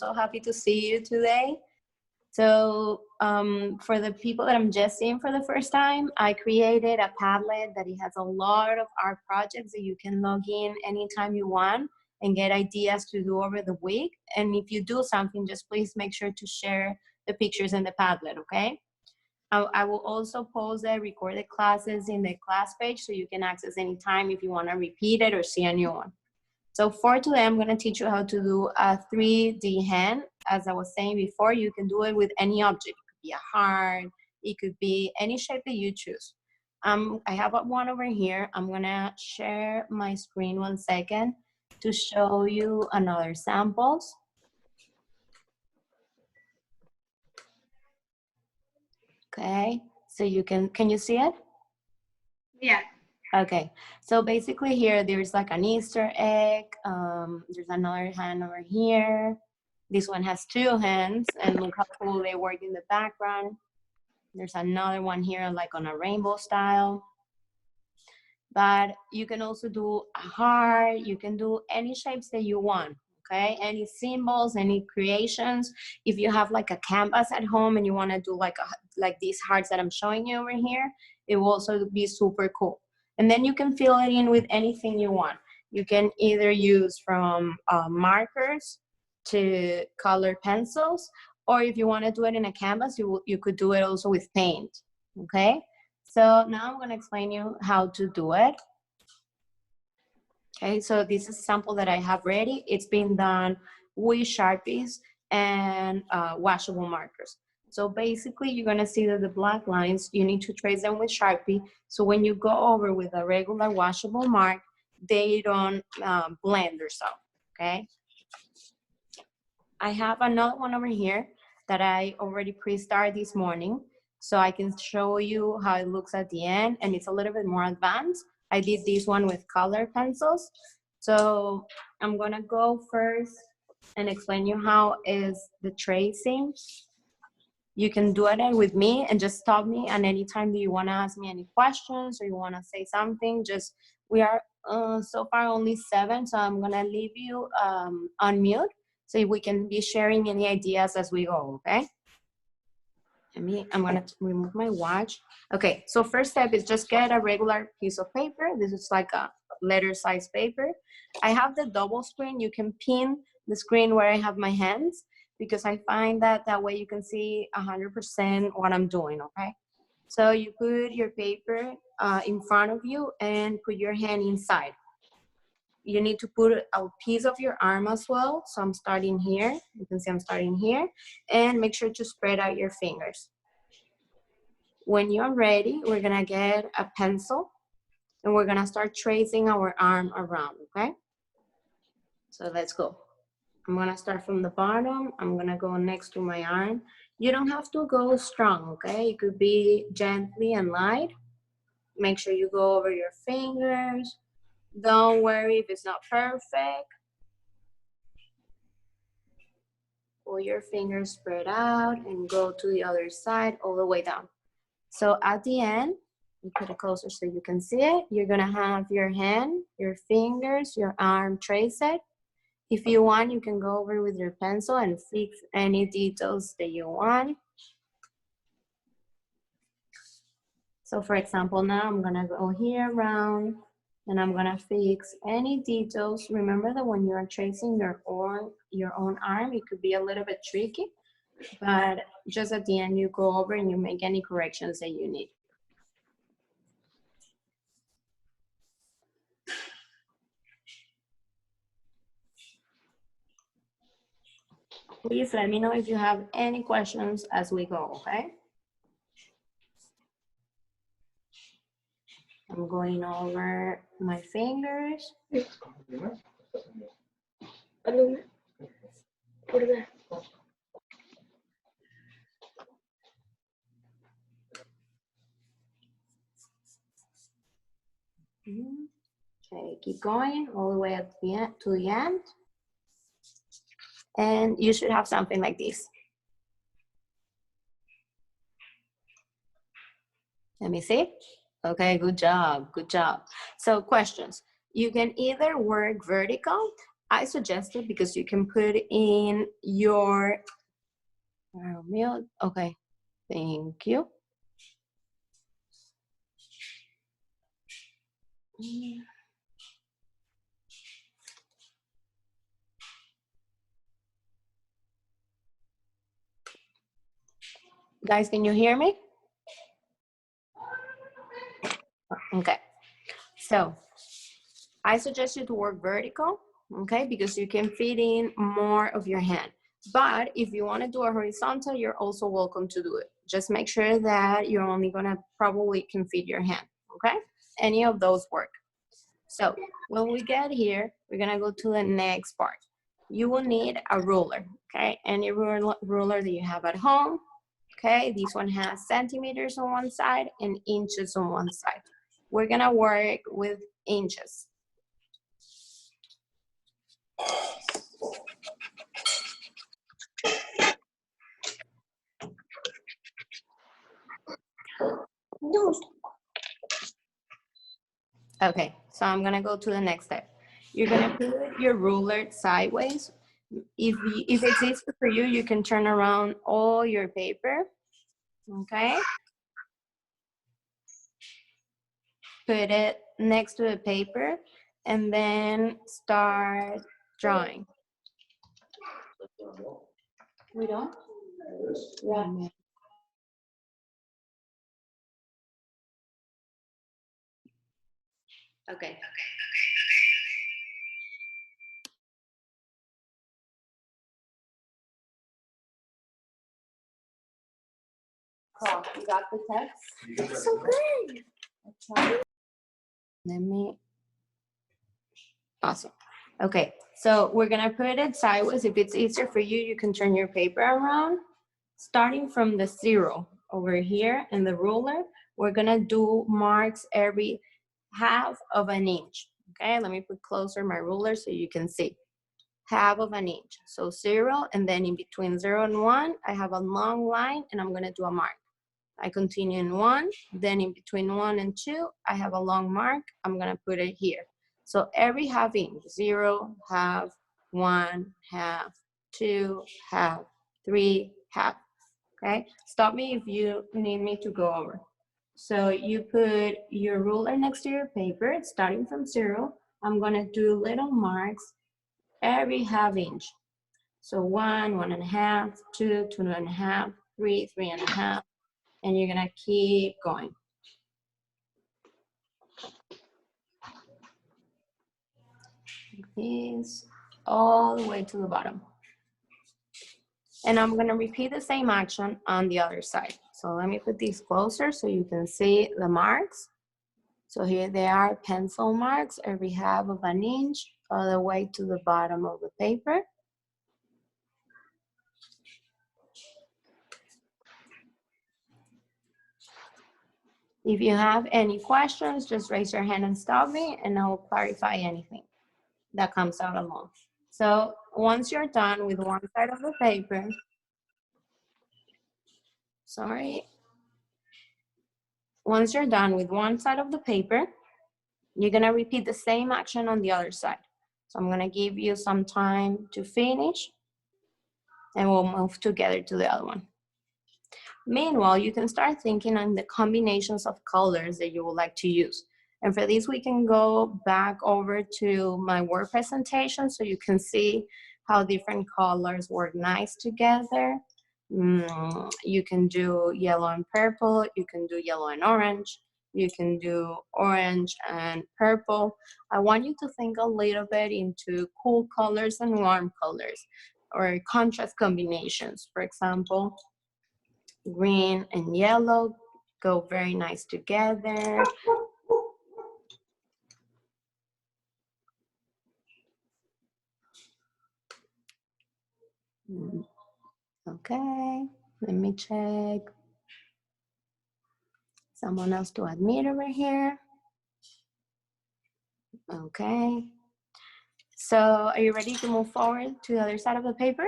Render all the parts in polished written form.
so happy to see you today. So for the people that I'm just seeing for the first time, I created a Padlet that it has a lot of art projects that you can log in anytime you want and get ideas to do over the week. And if you do something, just please make sure to share the pictures in the Padlet, okay? I will also post the recorded classes in the class page so you can access anytime if you want to repeat it or see a new one. So for today, I'm going to teach you how to do a 3D hand. As I was saying before, you can do it with any object. It could be a heart. It could be any shape that you choose. I have one over here. I'm going to share my screen 1 second to show you another samples. Okay, so you can you see it? Yeah. Okay, so basically here, there's like an Easter egg. There's another hand over here. This one has 2 hands, and look how cool they work in the background. There's another one here, like on a rainbow style. But you can also do a heart. You can do any shapes that you want, okay? Any symbols, any creations. If you have like a canvas at home and you want to do like these hearts that I'm showing you over here, it will also be super cool. And then you can fill it in with anything you want. You can either use from markers to color pencils, or if you want to do it in a canvas, you could do it also with paint, okay? So now I'm going to explain you how to do it. Okay, so this is a sample that I have ready. It's been done with Sharpies and washable markers. So basically, you're gonna see that the black lines, you need to trace them with Sharpie. So when you go over with a regular washable mark, they don't blend themselves, okay? I have another one over here that I already pre-started this morning. So I can show you how it looks at the end, and it's a little bit more advanced. I did this one with color pencils. So I'm gonna go first and explain you how is the tracing. You can do it with me and just stop me, and anytime that you wanna ask me any questions or you wanna say something, just, we are so far only 7, so I'm gonna leave you on mute so we can be sharing any ideas as we go, okay? I'm gonna remove my watch. Okay, so first step is just get a regular piece of paper. This is like a letter size paper. I have the double screen. You can pin the screen where I have my hands, because I find that that way you can see 100% what I'm doing, okay? So you put your paper in front of you and put your hand inside. You need to put a piece of your arm as well. So I'm starting here. You can see I'm starting here. And make sure to spread out your fingers. When you're ready, we're gonna get a pencil and we're gonna start tracing our arm around, okay? So let's go. I'm gonna start from the bottom. I'm gonna go next to my arm. You don't have to go strong, okay? It could be gently and light. Make sure you go over your fingers. Don't worry if it's not perfect. Pull your fingers spread out and go to the other side all the way down. So at the end, you put it closer so you can see it. You're gonna have your hand, your fingers, your arm, trace it. If you want, you can go over with your pencil and fix any details that you want. So for example, now I'm gonna go here around and I'm gonna fix any details. Remember that when you're tracing your own arm, it could be a little bit tricky, but just at the end, you go over and you make any corrections that you need. Please let me know if you have any questions as we go, okay? I'm going over my fingers. Okay, keep going all the way up to the end. And you should have something like this. Let me see. Okay, good job, good job. So questions. You can either work vertical. I suggest it because you can put in your milk. Okay, thank you. Guys, can you hear me? Okay, so I suggest you to work vertical, okay, because you can fit in more of your hand. But if you want to do a horizontal, you're also welcome to do it. Just make sure that you're only gonna probably can fit your hand, okay? Any of those work. So when we get here, we're gonna go to the next part. You will need a ruler, okay? Any ruler that you have at home, okay? This one has centimeters on one side and inches on one side. We're gonna work with inches. Okay, so I'm gonna go to the next step. You're gonna put your ruler sideways. If it's easy for you, you can turn around all your paper, okay? Put it next to the paper and then start drawing. We don't? Yeah. Okay. Cool. You got the text? So good. Let me. Awesome. Okay, so we're gonna put it sideways. If it's easier for you, you can turn your paper around. Starting from the 0 over here in the ruler, we're gonna do marks every half of an inch. Okay, let me put closer my ruler so you can see. Half of an inch. So 0, and then in between 0 and 1, I have a long line and I'm gonna do a mark. I continue in 1, then in between 1 and 2, I have a long mark. I'm gonna put it here. So every half inch, 0, half, 1, half, 2, half, 3, half. Okay, stop me if you need me to go over. So you put your ruler next to your paper, starting from 0. I'm gonna do little marks every half inch. So 1, 1.5, 2, 2.5, 3, 3.5, and you're gonna keep going. Like this, all the way to the bottom. And I'm gonna repeat the same action on the other side. So let me put these closer so you can see the marks. So here they are, pencil marks, every half of an inch, all the way to the bottom of the paper. If you have any questions, just raise your hand and stop me, and I'll clarify anything that comes out along. So once you're done with one side of the paper, sorry. Once you're done with one side of the paper, you're gonna repeat the same action on the other side. So I'm gonna give you some time to finish, and we'll move together to the other one. Meanwhile, you can start thinking on the combinations of colors that you would like to use. And for this, we can go back over to my Word presentation so you can see how different colors work nice together. You can do yellow and purple, you can do yellow and orange, you can do orange and purple. I want you to think a little bit into cool colors and warm colors, or contrast combinations. For example, green and yellow go very nice together. Okay, let me check. Someone else to admit over here. Okay. So are you ready to move forward to the other side of the paper?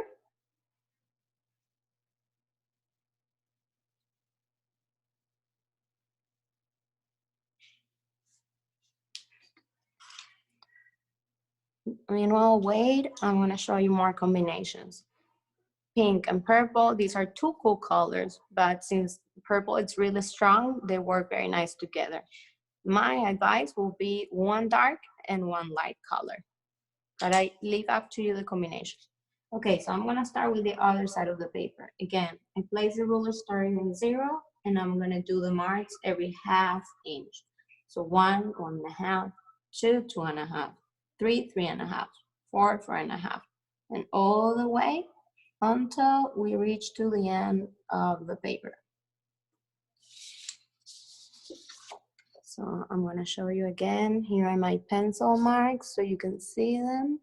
Meanwhile, wait, I'm gonna show you more combinations. Pink and purple, these are two cool colors, but since purple is really strong, they work very nice together. My advice will be one dark and one light color, but I leave up to you the combination. Okay, so I'm gonna start with the other side of the paper. Again, I place the ruler starting in 0, and I'm gonna do the marks every ½ inch. So 1, 1.5, 2, 2.5, 3, 3.5, 4, 4.5, and all the way until we reach to the end of the paper. So I'm gonna show you again. Here are my pencil marks so you can see them.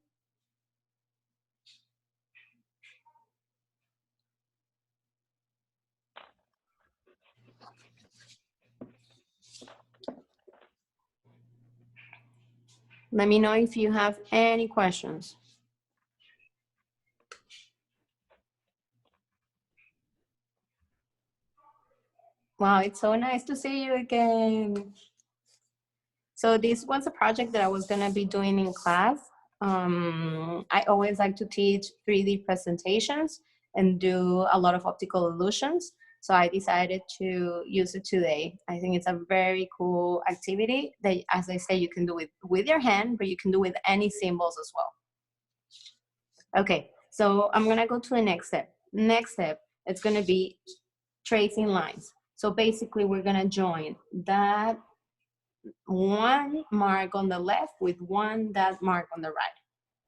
Let me know if you have any questions. Wow, it's so nice to see you again. So this was a project that I was gonna be doing in class. I always like to teach 3D presentations and do a lot of optical illusions. So I decided to use it today. I think it's a very cool activity that, as I say, you can do it with your hand, but you can do with any symbols as well. Okay, so I'm gonna go to the next step. Next step, it's gonna be tracing lines. So basically we're gonna join that one mark on the left with that mark on the right.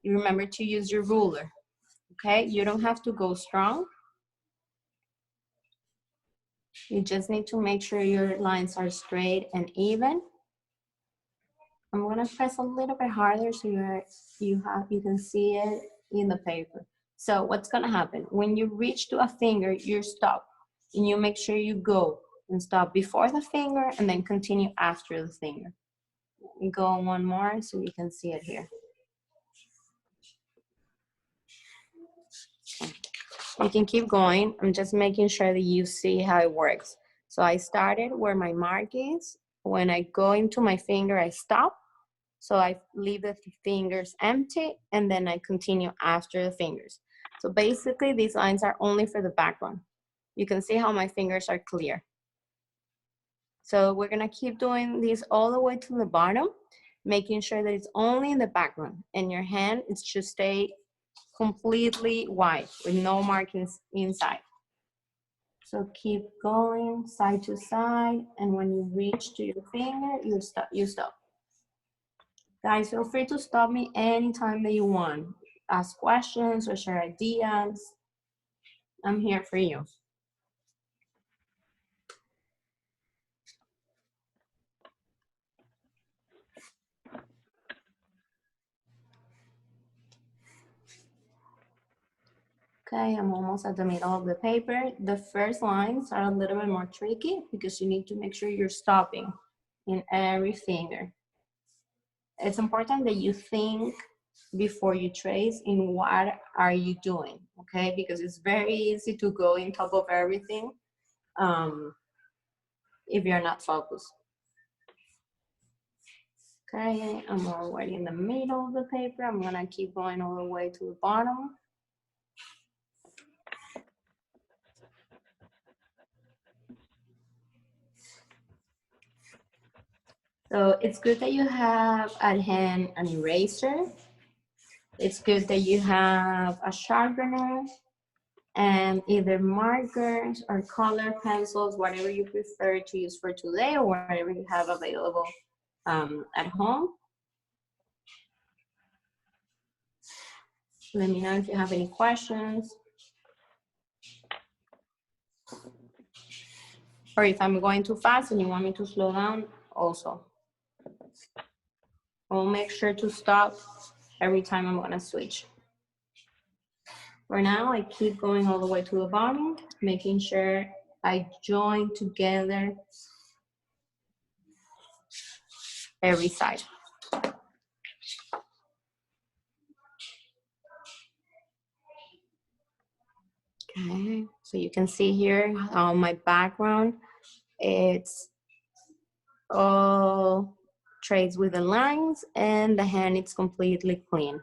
You remember to use your ruler, okay? You don't have to go strong. You just need to make sure your lines are straight and even. I'm gonna press a little bit harder so you can see it in the paper. So what's gonna happen? When you reach to a finger, you stop and you make sure you go and stop before the finger and then continue after the finger. You go on one more so you can see it here. Okay. You can keep going. I'm just making sure that you see how it works. So I started where my mark is. When I go into my finger, I stop. So I leave the fingers empty and then I continue after the fingers. So basically these lines are only for the background. You can see how my fingers are clear. So we're gonna keep doing this all the way to the bottom, making sure that it's only in the background and your hand is should stay completely white with no markings inside. So keep going side to side, and when you reach to your finger, you stop. Guys, feel free to stop me anytime that you want. Ask questions or share ideas. I'm here for you. Okay, I'm almost at the middle of the paper. The first lines are a little bit more tricky because you need to make sure you're stopping in every finger. It's important that you think before you trace in what are you doing, okay? Because it's very easy to go in top of everything if you're not focused. Okay, I'm already in the middle of the paper. I'm gonna keep going all the way to the bottom. So it's good that you have at hand an eraser. It's good that you have a sharpener and either markers or color pencils, whatever you prefer to use for today or whatever you have available at home. Let me know if you have any questions. Or if I'm going too fast and you want me to slow down, also. I'll make sure to stop every time I'm gonna switch. For now, I keep going all the way to the bottom, making sure I join together every side. Okay, so you can see here on my background, it's all traced with the lines and the hand is completely clean.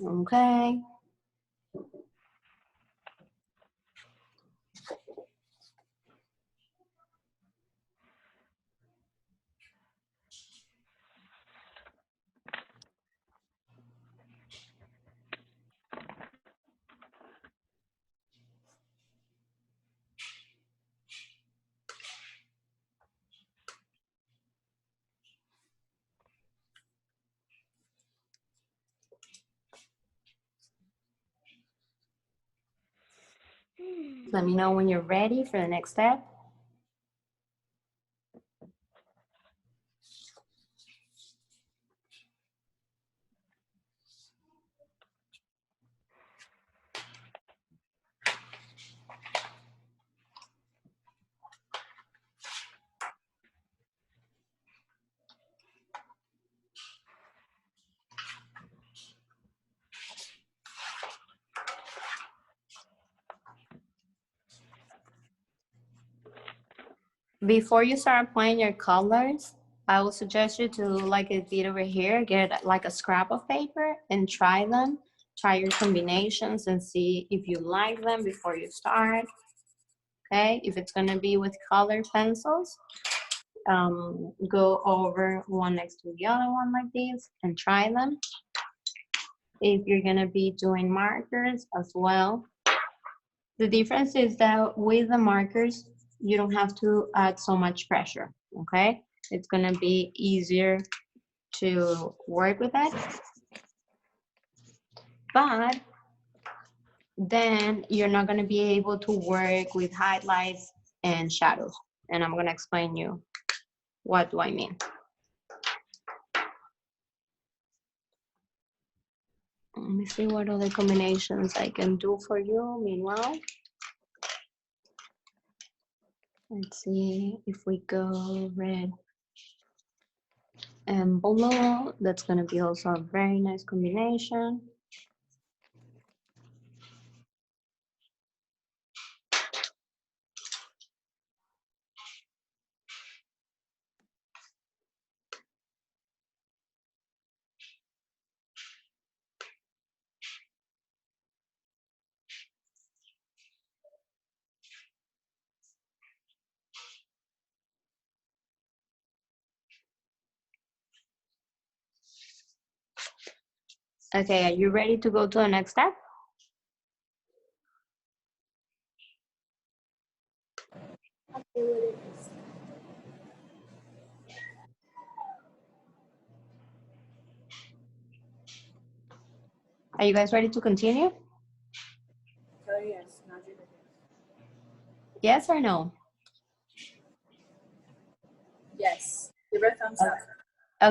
Okay. Let me know when you're ready for the next step. Before you start applying your colors, I will suggest you to, like I did over here, get like a scrap of paper and try them. Try your combinations and see if you like them before you start. Okay, if it's gonna be with colored pencils, go over one next to the other one like this and try them. If you're gonna be doing markers as well, the difference is that with the markers, you don't have to add so much pressure, okay? It's gonna be easier to work with it, but then you're not gonna be able to work with highlights and shadows. And I'm gonna explain you what do I mean. Let me see what other combinations I can do for you meanwhile. Let's see if we go red and blue. That's gonna be also a very nice combination. Okay, are you ready to go to the next step? Are you guys ready to continue? Yes, not you. Yes or no? Yes. Give her a thumbs up.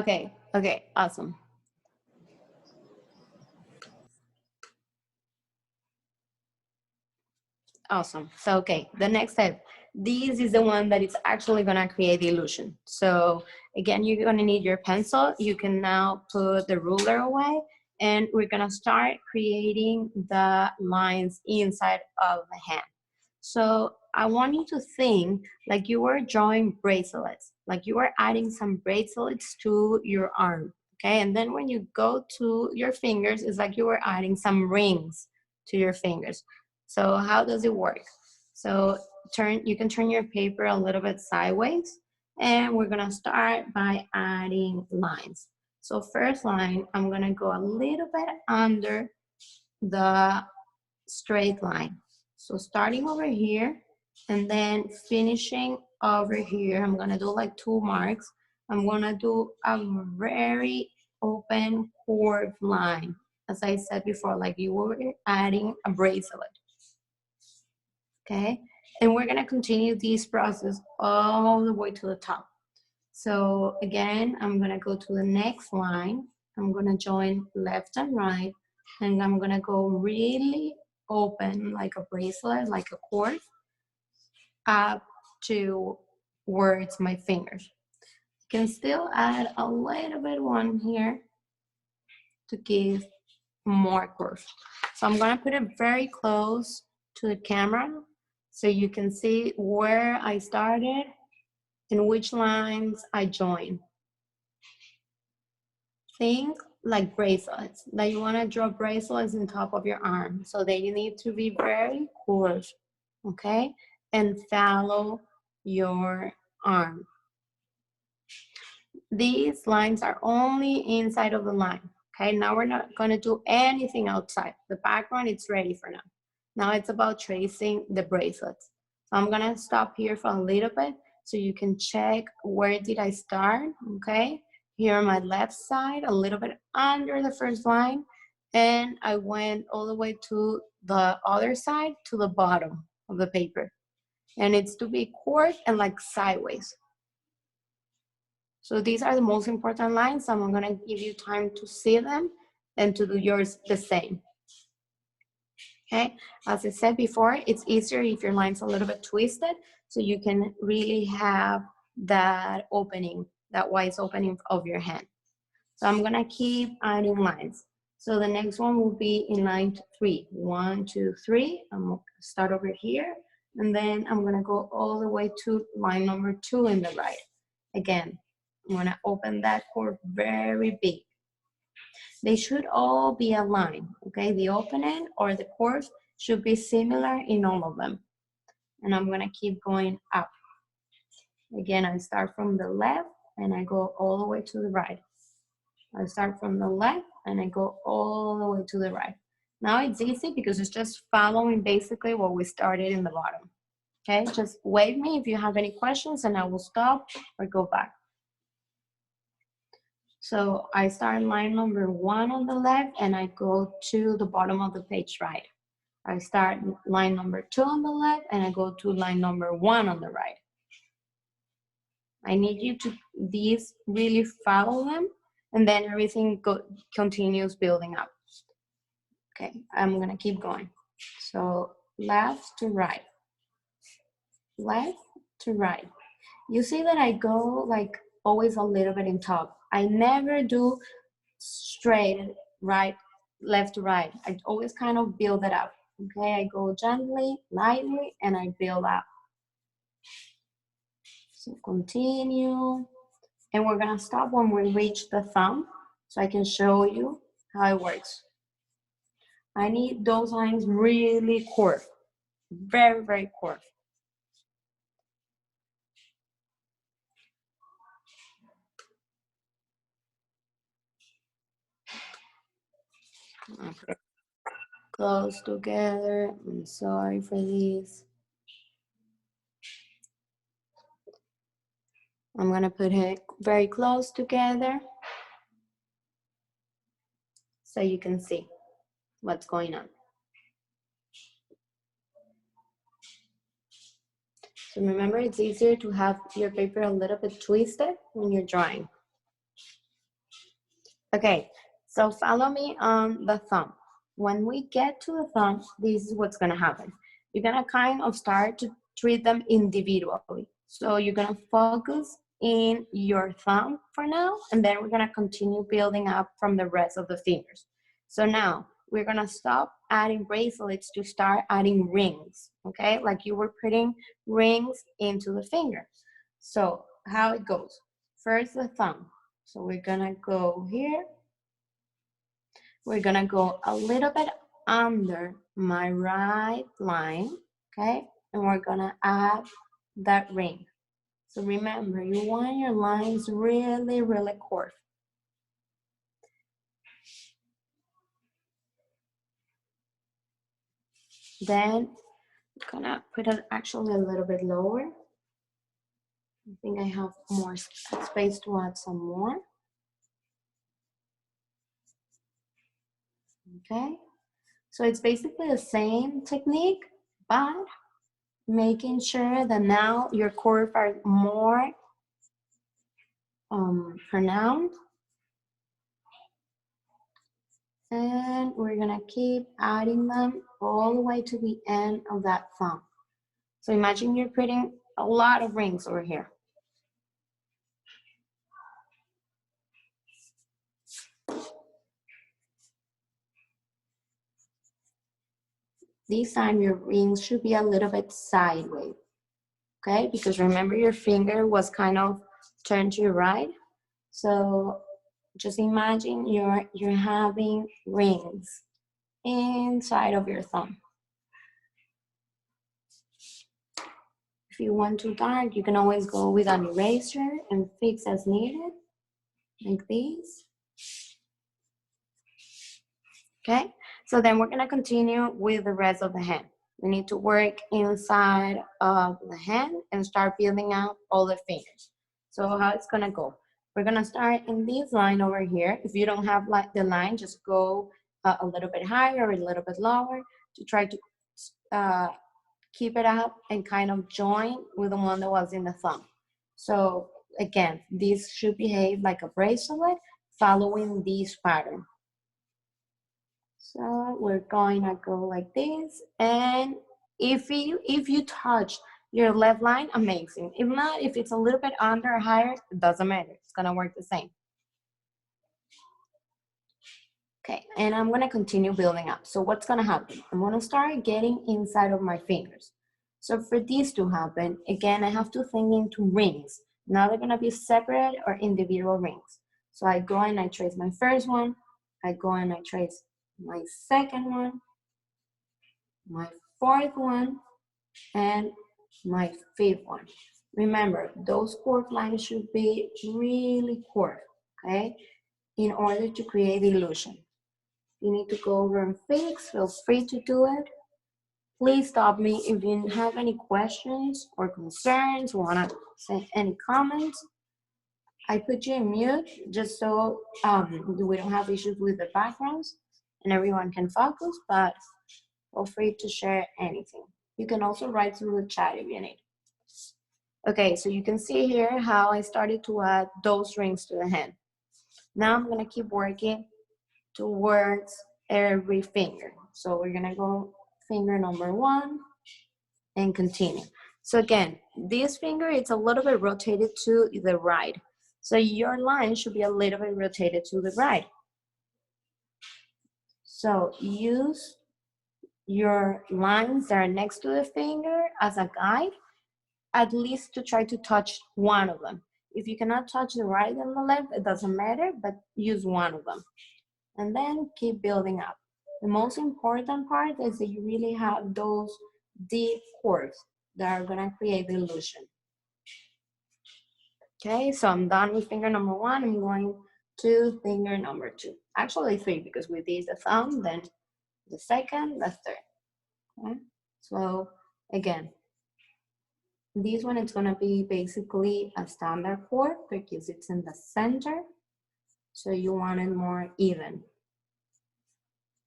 Okay, okay, awesome. Awesome. So, okay, the next step. This is the one that is actually gonna create the illusion. So again, you're gonna need your pencil. You can now put the ruler away and we're gonna start creating the lines inside of the hand. So I want you to think like you were drawing bracelets, like you were adding some bracelets to your arm, okay? And then when you go to your fingers, it's like you were adding some rings to your fingers. So how does it work? So you can turn your paper a little bit sideways and we're gonna start by adding lines. So first line, I'm gonna go a little bit under the straight line. So starting over here and then finishing over here, I'm gonna do like 2 marks. I'm gonna do a very open curved line. As I said before, like you were adding a bracelet. Okay, and we're gonna continue this process all the way to the top. So again, I'm gonna go to the next line. I'm gonna join left and right, and I'm gonna go really open like a bracelet, like a cord, up towards my fingers. Can still add a little bit one here to give more curve. So I'm gonna put it very close to the camera so you can see where I started and which lines I joined. Think like bracelets, that you want to draw bracelets on top of your arm. So they need to be very coarse, okay? And follow your arm. These lines are only inside of the line, okay? Now we're not gonna do anything outside. The background is ready for now. Now it's about tracing the bracelets. So I'm gonna stop here for a little bit so you can check where did I start, okay? Here on my left side, a little bit under the first line, and I went all the way to the other side to the bottom of the paper. And it's to be curved and like sideways. So these are the most important lines. I'm gonna give you time to see them and to do yours the same. Okay, as I said before, it's easier if your line's a little bit twisted, so you can really have that opening, that wide opening of your hand. So I'm gonna keep adding lines. So the next one will be in line 3. 1, 2, 3. I'm gonna start over here, and then I'm gonna go all the way to line number 2 in the right. Again, I'm gonna open that curve very big. They should all be aligned, okay? The opening or the curve should be similar in all of them. And I'm gonna keep going up. Again, I start from the left and I go all the way to the right. I start from the left and I go all the way to the right. Now it's easy because it's just following basically what we started in the bottom. Okay, just wave me if you have any questions and I will stop or go back. So I start line number 1 on the left and I go to the bottom of the page right. I start line number 2 on the left and I go to line number 1 on the right. I need you to these really follow them and then everything continues building up. Okay, I'm gonna keep going. So left to right, left to right. You see that I go like always a little bit in top. I never do straight right, left to right. I always kind of build it up. Okay, I go gently, lightly, and I build up. So continue. And we're gonna stop when we reach the thumb so I can show you how it works. I need those lines really curved, very, very curved. Okay. Close together. I'm sorry for this. I'm gonna put it very close together so you can see what's going on. So remember, it's easier to have your paper a little bit twisted when you're drawing. Okay, so follow me on the thumb. When we get to the thumb, this is what's gonna happen. You're gonna kind of start to treat them individually. So you're gonna focus in your thumb for now, and then we're gonna continue building up from the rest of the fingers. So now we're gonna stop adding bracelets to start adding rings, okay? Like you were putting rings into the fingers. So how it goes, first the thumb. So we're gonna go here. We're gonna go a little bit under my right line, okay? And we're gonna add that ring. So remember, you want your lines really, really curved. Then I'm gonna put it actually a little bit lower. I think I have more space to add some more. Okay, so it's basically the same technique, but making sure that now your curves are more pronounced. And we're gonna keep adding them all the way to the end of that thumb. So imagine you're putting a lot of rings over here. This time your rings should be a little bit sideways, okay? Because remember your finger was kind of turned to your right. So just imagine you're having rings inside of your thumb. If you want too dark, you can always go with an eraser and fix as needed, like this. Okay, so then we're gonna continue with the rest of the hand. We need to work inside of the hand and start building out all the fingers. So how it's gonna go? We're gonna start in this line over here. If you don't have like the line, just go a little bit higher or a little bit lower to try to keep it up and kind of join with the one that was in the thumb. So again, this should behave like a bracelet following this pattern. So we're going to go like this, and if you touch your left line, amazing. If not, if it's a little bit under or higher, it doesn't matter. It's gonna work the same. Okay, and I'm gonna continue building up. So what's gonna happen? I'm gonna start getting inside of my fingers. So for this to happen, again, I have to think into rings. Now they're gonna be separate or individual rings. So I go and I trace my first one, I go and I trace my second one, my fourth one, and my fifth one. Remember, those curved lines should be really curved, okay? In order to create the illusion. You need to go over and fix, feel free to do it. Please stop me if you have any questions or concerns, wanna say any comments. I put you in mute just so we don't have issues with the backgrounds and everyone can focus, but feel free to share anything. You can also write through the chat if you need. Okay, so you can see here how I started to add those rings to the hand. Now I'm gonna keep working towards every finger. So we're gonna go finger number 1 and continue. So again, this finger, it's a little bit rotated to the right. So your line should be a little bit rotated to the right. So use your lines that are next to the finger as a guide, at least to try to touch one of them. If you cannot touch the right and the left, it doesn't matter, but use one of them. And then keep building up. The most important part is that you really have those deep curves that are gonna create the illusion. Okay, so I'm done with finger number 1. I'm going to finger number 2. Actually 3, because we did the thumb, then the second, the third. Okay? So again, this one is gonna be basically a standard chord because it's in the center. So you want it more even.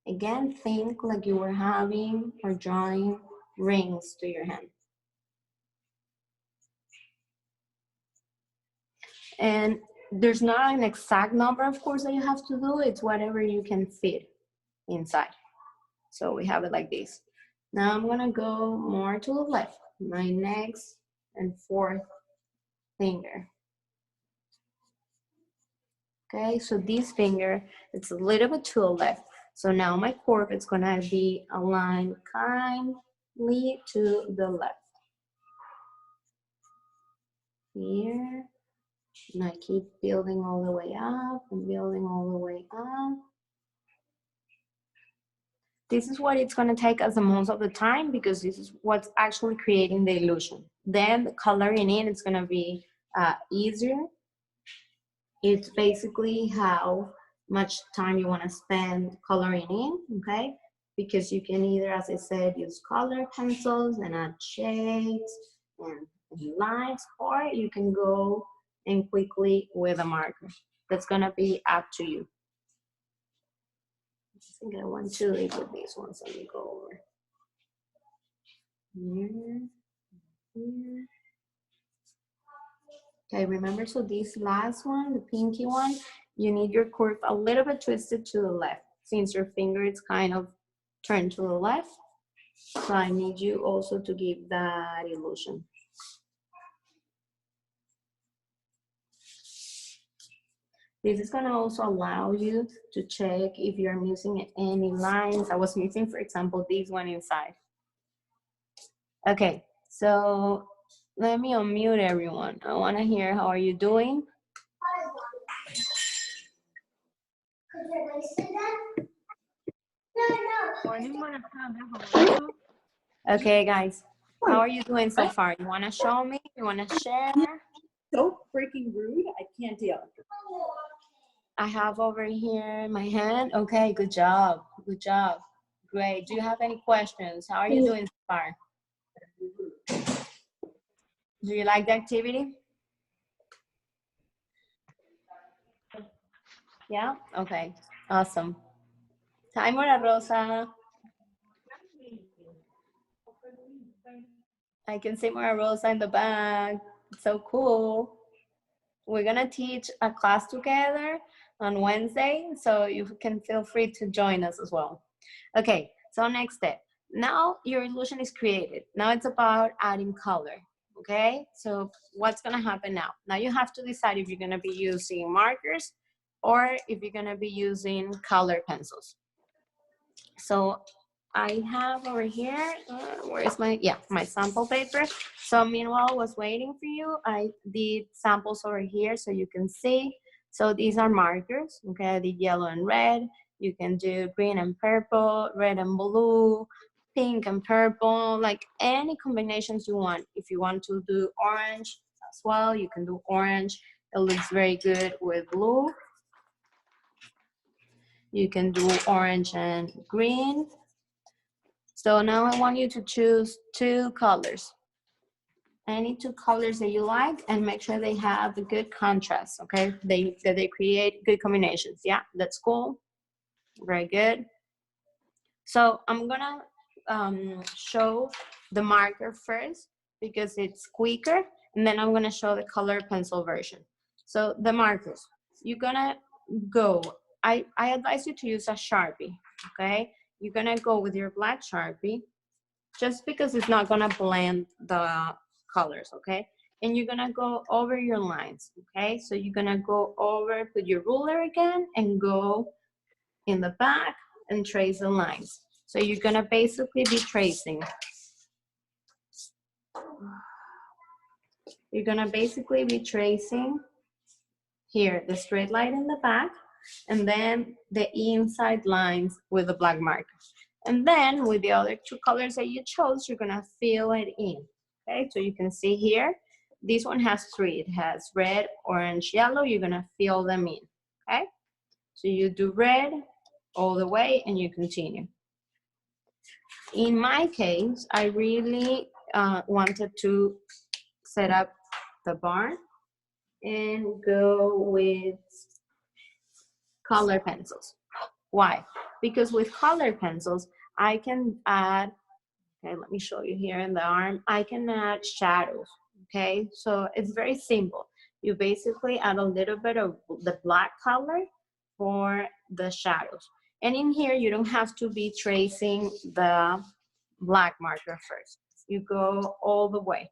Again, think like you were having or drawing rings to your hand. And there's not an exact number, of course, that you have to do. It's whatever you can fit inside. So we have it like this. Now I'm gonna go more to the left, my next and fourth finger. Okay, so this finger, it's a little bit to the left. So now my curve is gonna be aligned kindly to the left. Here, and I keep building all the way up and building all the way up. This is what it's gonna take us the most of the time because this is what's actually creating the illusion. Then the coloring in is gonna be easier. It's basically how much time you wanna spend coloring in, okay? Because you can either, as I said, use color pencils and add shades and lines, or you can go in quickly with a marker. That's gonna be up to you. I think I want to leave with these ones. Let me go over here, here. Okay, remember, so this last one, the pinky one, you need your curve a little bit twisted to the left since your finger is kind of turned to the left. So I need you also to give that illusion. This is gonna also allow you to check if you're missing any lines. I was missing, for example, this one inside. Okay, so let me unmute everyone. I wanna hear how are you doing? Okay, guys, how are you doing so far? You want to show me? You want to share? So freaking rude. I can't deal. I have over here my hand. Okay, good job. Good job. Great. Do you have any questions? How are you doing so far? Do you like the activity? Yeah? Okay. Awesome. Hi, Mora Rosa. I can see Mora Rosa in the back. So cool. We're gonna teach a class together on Wednesday, so you can feel free to join us as well. Okay, so next step. Now your illusion is created. Now it's about adding color, okay? So what's gonna happen now? Now you have to decide if you're gonna be using markers or if you're gonna be using color pencils. So I have over here, where is my, yeah, my sample paper. So meanwhile I was waiting for you, I did samples over here so you can see. So these are markers, okay? I did yellow and red. You can do green and purple, red and blue, pink and purple, like any combinations you want. If you want to do orange as well, you can do orange. It looks very good with blue. You can do orange and green. So now I want you to choose 2 colors. Any 2 colors that you like, and make sure they have a good contrast, okay? That they create good combinations. Yeah, that's cool. Very good. So I'm gonna show the marker first because it's quicker, and then I'm gonna show the color pencil version. So the markers, you're gonna go, I advise you to use a Sharpie, okay? You're gonna go with your black Sharpie, just because it's not gonna blend the colors, okay? And you're gonna go over your lines, okay? So you're gonna go over, put your ruler again, and go in the back and trace the lines. So you're gonna basically be tracing. You're gonna basically be tracing here, the straight line in the back, and then the inside lines with the black marker. And then with the other 2 colors that you chose, you're gonna fill it in, okay? So you can see here, this one has 3. It has red, orange, yellow. You're gonna fill them in, okay? So you do red all the way and you continue. In my case, I really wanted to set up the barn and go with color pencils. Why? Because with color pencils, I can add, okay, let me show you here in the arm, I can add shadows, okay? So it's very simple. You basically add a little bit of the black color for the shadows. And in here, you don't have to be tracing the black marker first. You go all the way.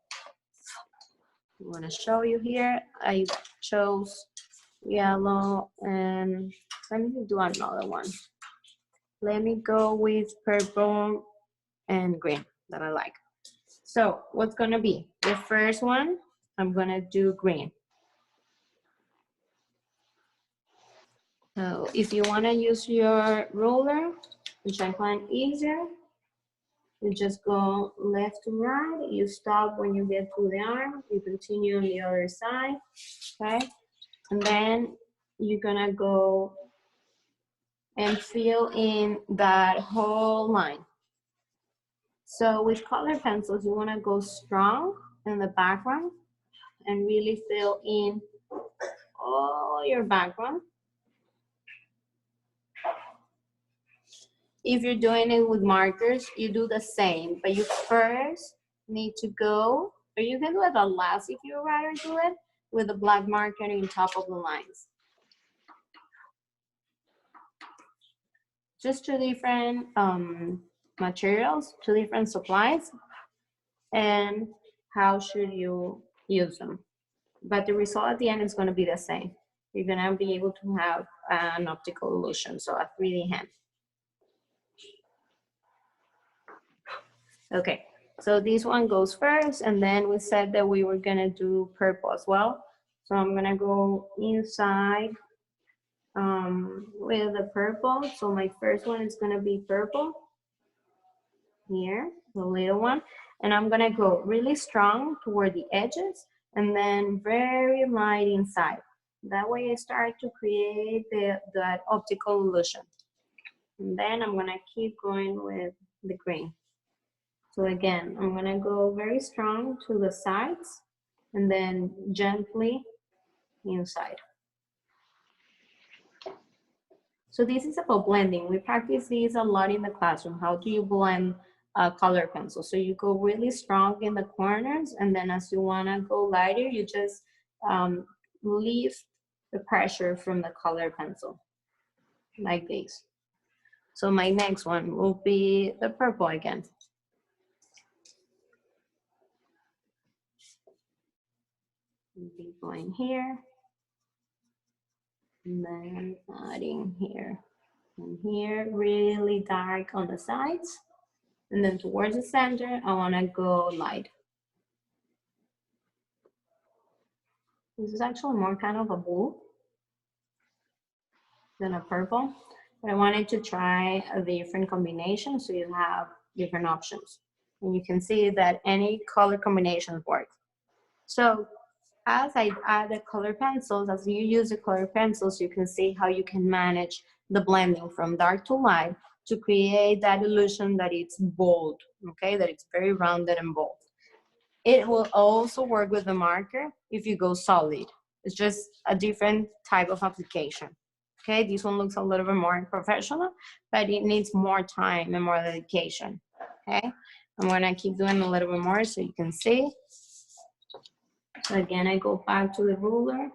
I'm gonna show you here. I chose yellow and let me do another one. Let me go with purple and green that I like. So what's gonna be? The first one, I'm gonna do green. So if you wanna use your ruler, which I find easier, you just go left to right, you stop when you get to the arm, you continue on the other side, okay? And then you're gonna go and fill in that whole line. So with color pencils, you wanna go strong in the background and really fill in all your background. If you're doing it with markers, you do the same, but you first need to go, or you can do it at last if you rather do it, with the black marker on top of the lines. Just 2 different materials, 2 different supplies, and how should you use them. But the result at the end is gonna be the same. You're gonna be able to have an optical illusion, so a 3D hand. Okay, so this one goes first, and then we said that we were gonna do purple as well. So I'm gonna go inside with the purple. So my first one is gonna be purple here, the little one. And I'm gonna go really strong toward the edges and then very light inside. That way I start to create that optical illusion. And then I'm gonna keep going with the green. So again, I'm gonna go very strong to the sides and then gently inside. So this is about blending. We practice these a lot in the classroom. How do you blend a color pencil? So you go really strong in the corners, and then as you wanna go lighter, you just leave the pressure from the color pencil, like this. So my next one will be the purple again. We'll be going here, and then adding here. And here, really dark on the sides. And then towards the center, I wanna go light. This is actually more kind of a blue than a purple, but I wanted to try a different combination so you have different options. And you can see that any color combinations work. So as I add the color pencils, as you use the color pencils, you can see how you can manage the blending from dark to light to create that illusion that it's bold, okay, that it's very rounded and bold. It will also work with the marker if you go solid. It's just a different type of application. Okay, this one looks a little bit more professional, but it needs more time and more dedication. Okay, I'm gonna keep doing a little bit more so you can see. So again, I go back to the ruler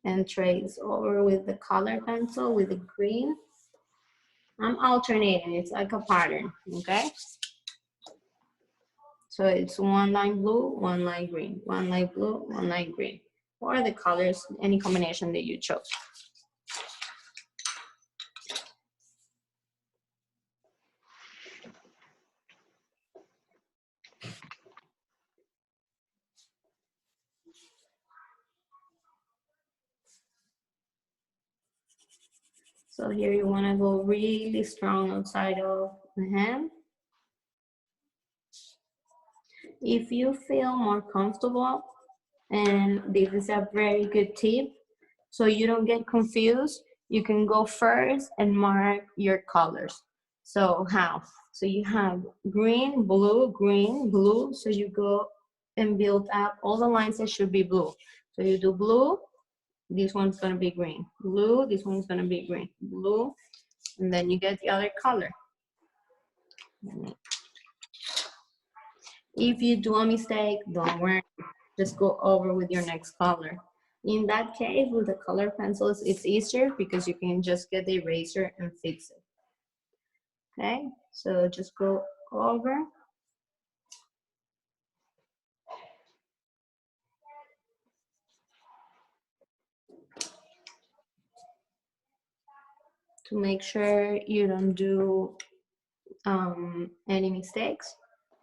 and trace over with the color pencil with the green. I'm alternating, it's like a pattern, okay? So it's one line blue, one line green, one line blue, one line green, or the colors, any combination that you chose. So here you wanna go really strong outside of the hand. If you feel more comfortable, and this is a very good tip, so you don't get confused, you can go first and mark your colors. So how? So you have green, blue, so you go and build up all the lines that should be blue. So you do blue, this one's gonna be green. Blue, this one's gonna be green. Blue, and then you get the other color. If you do a mistake, don't worry, just go over with your next color. In that case, with the color pencils, it's easier because you can just get the eraser and fix it. Okay, so just go over. To make sure you don't do any mistakes.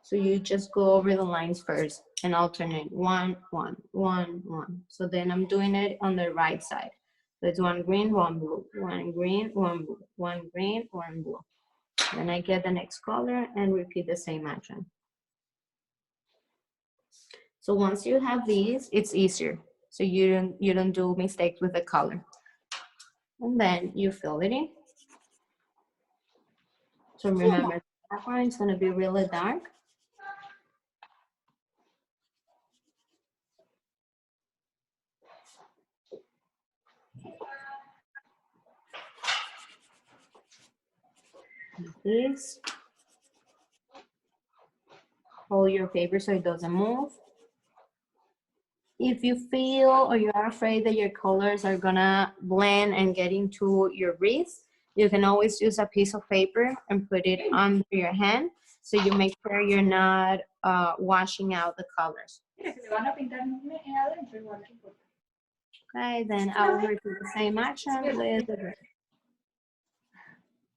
So you just go over the lines first and alternate one, one, one, one. So then I'm doing it on the right side. So it's one green, one blue, one green, one blue, one green, one blue. Then I get the next color and repeat the same action. So once you have these, it's easier. So you don't do mistakes with the color. And then you fill it in. So remember, the background is gonna be really dark. Like this. Hold your paper so it doesn't move. If you feel or you are afraid that your colors are gonna blend and get into your wrist, you can always use a piece of paper and put it under your hand so you make sure you're not washing out the colors. Okay, then I will repeat the same action with the red.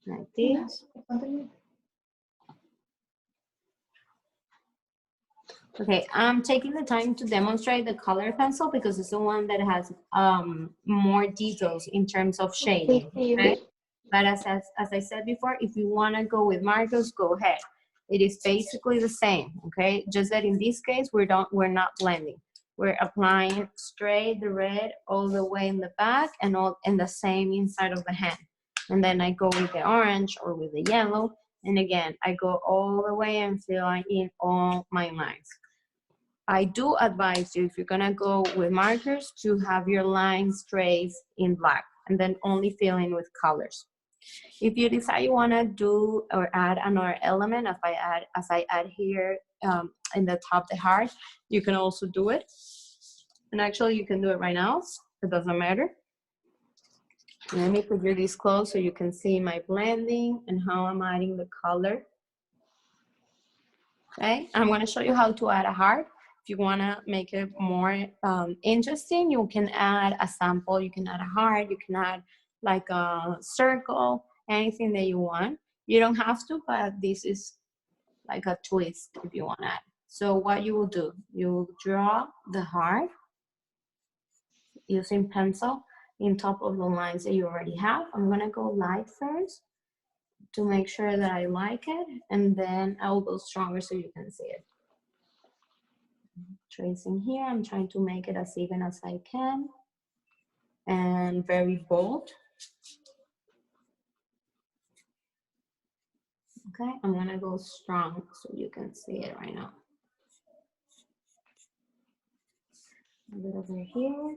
Like this. Okay, I'm taking the time to demonstrate the color pencil because it's the one that has more details in terms of shading. Okay? But as I said before, if you want to go with markers, go ahead. It is basically the same, okay? Just that in this case, we're not blending. We're applying straight the red all the way in the back and all in the same inside of the hand. And then I go with the orange or with the yellow. And again, I go all the way and fill in all my lines. I do advise you, if you're gonna go with markers, to have your lines traced in black and then only fill in with colors. If you decide you wanna do or add another element, as I add here in the top, the heart, you can also do it. And actually you can do it right now, it doesn't matter. Let me put you this close so you can see my blending and how I'm adding the color. Okay, I'm gonna show you how to add a heart. If you wanna make it more interesting, you can add a sample, you can add a heart, you can add like a circle, anything that you want. You don't have to, but this is like a twist if you want to add. So what you will do, you will draw the heart using pencil in top of the lines that you already have. I'm gonna go light first to make sure that I like it, and then I will go stronger so you can see it. Tracing here, I'm trying to make it as even as I can and very bold. Okay, I'm gonna go strong so you can see it right now. A bit over here.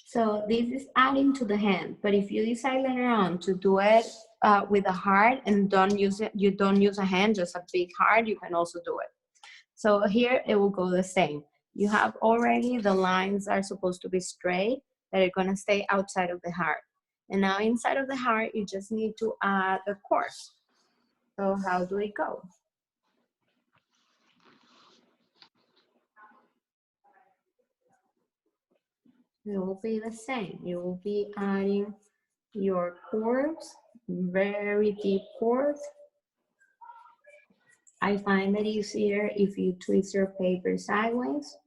So this is adding to the hand, but if you decide later on to do it with a heart and you don't use a hand, just a big heart, you can also do it. So here it will go the same. You have already the lines are supposed to be straight that are gonna stay outside of the heart. And now inside of the heart, you just need to add the course. So how do it go? It will be the same. You will be adding your curves, very deep curves. I find it easier if you twist your paper sideways.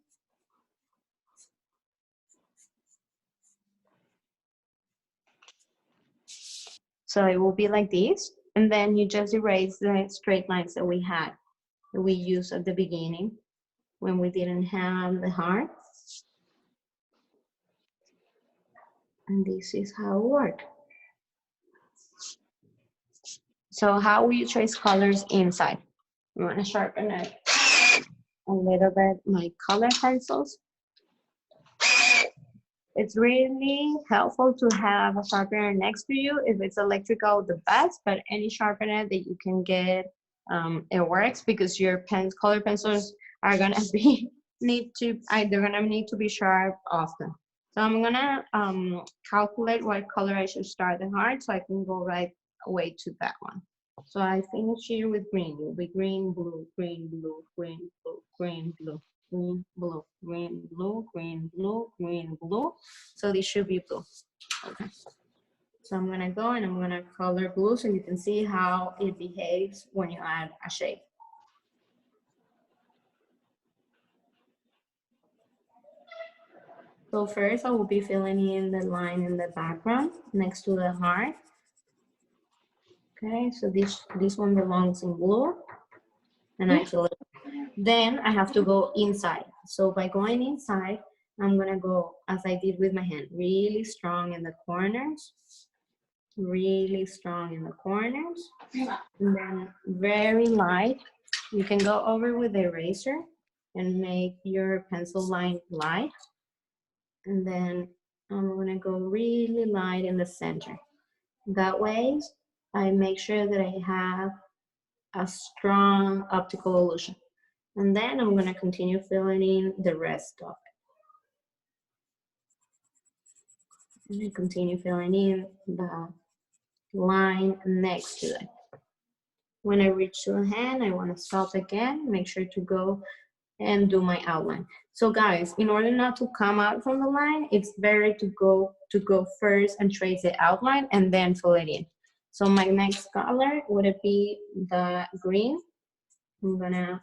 So it will be like this, and then you just erase the straight lines that we had, that we used at the beginning when we didn't have the heart. And this is how it works. So how will you trace colors inside? I'm gonna sharpen it a little bit, my color pencils. It's really helpful to have a sharpener next to you. If it's electrical, the best, but any sharpener that you can get, it works because your color pencils are gonna they're gonna need to be sharp often. So I'm gonna calculate what color I should start the heart so I can go right away to that one. So I finish here with green. It will be green, blue, green, blue, green, blue, green, blue, green, blue, green, blue, green, blue, green, blue. So this should be blue. Okay. So I'm gonna go and I'm gonna color blue so you can see how it behaves when you add a shade. So first I will be filling in the line in the background next to the heart. Okay, so this one belongs in blue and I fill it. Then I have to go inside. So by going inside, I'm gonna go, as I did with my hand, really strong in the corners, really strong in the corners, and then very light. You can go over with the eraser and make your pencil line light. And then I'm gonna go really light in the center. That way, I make sure that I have a strong optical illusion. And then I'm gonna continue filling in the rest of it. And I continue filling in the line next to it. When I reach to the hand, I wanna stop again, make sure to go and do my outline. So guys, in order not to come out from the line, it's better to go first and trace the outline and then fill it in. So my next color would it be the green. I'm gonna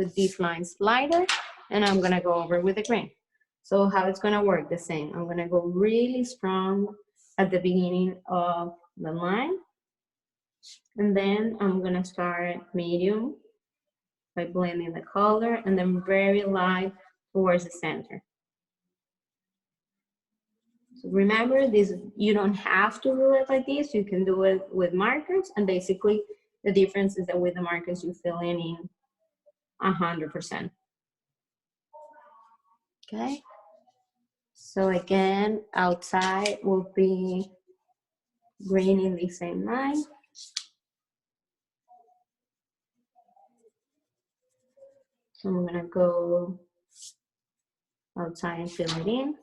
put these lines lighter, and I'm gonna go over with the green. So how it's gonna work, the same. I'm gonna go really strong at the beginning of the line, and then I'm gonna start medium by blending the color, and then very light towards the center. So remember this, you don't have to do it like this. You can do it with markers, and basically the difference is that with the markers you fill in 100%. Okay. So again, outside will be green in the same line. So I'm gonna go outside and fill it in.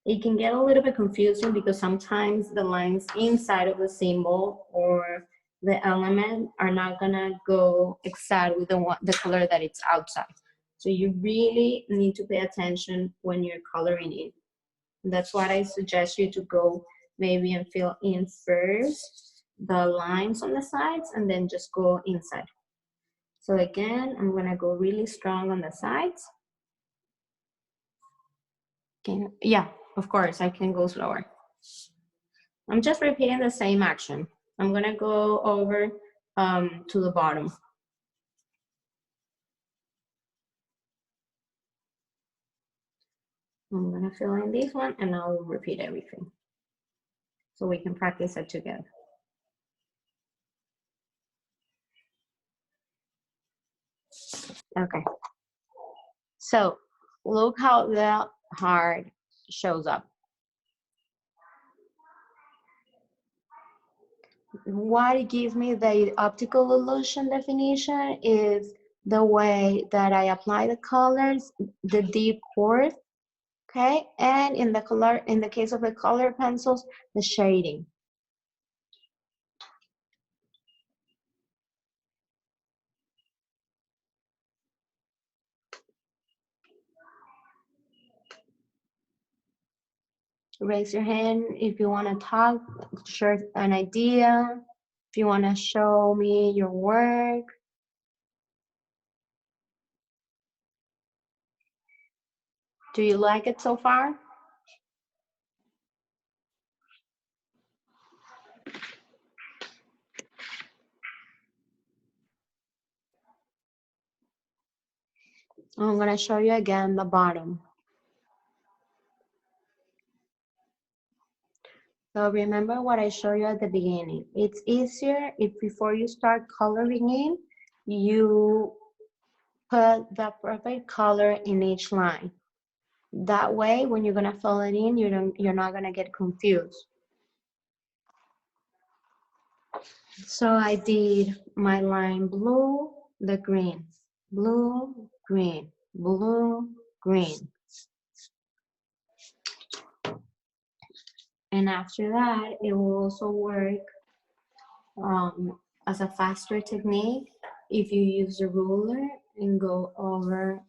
It can get a little bit confusing because sometimes the lines inside of the symbol or the element are not gonna go exact with the color that it's outside. So you really need to pay attention when you're coloring it. That's why I suggest you to go maybe and fill in first the lines on the sides and then just go inside. So again, I'm gonna go really strong on the sides. Okay. Yeah, of course, I can go slower. I'm just repeating the same action. I'm gonna go over to the bottom. I'm gonna fill in this one and I'll repeat everything so we can practice it together. Okay. So look how the heart shows up. What gives me the optical illusion definition is the way that I apply the colors, the deep chord, okay? And in the case of the color pencils, the shading. Raise your hand if you want to talk, share an idea, if you want to show me your work. Do you like it so far? I'm going to show you again the bottom. So remember what I showed you at the beginning. It's easier if before you start coloring in, you put the perfect color in each line. That way, when you're gonna fill it in, you're not gonna get confused. So I did my line blue, the green, blue, green, blue, green. And after that, it will also work as a faster technique if you use the ruler and go over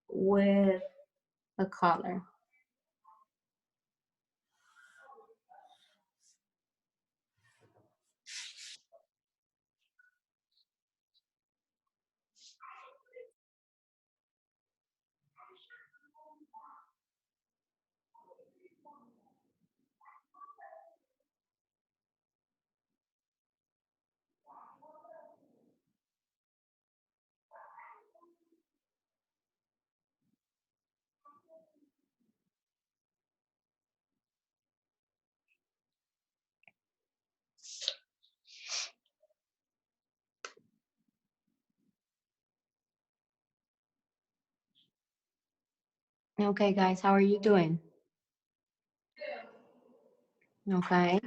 with a color. Okay, guys, how are you doing? Okay.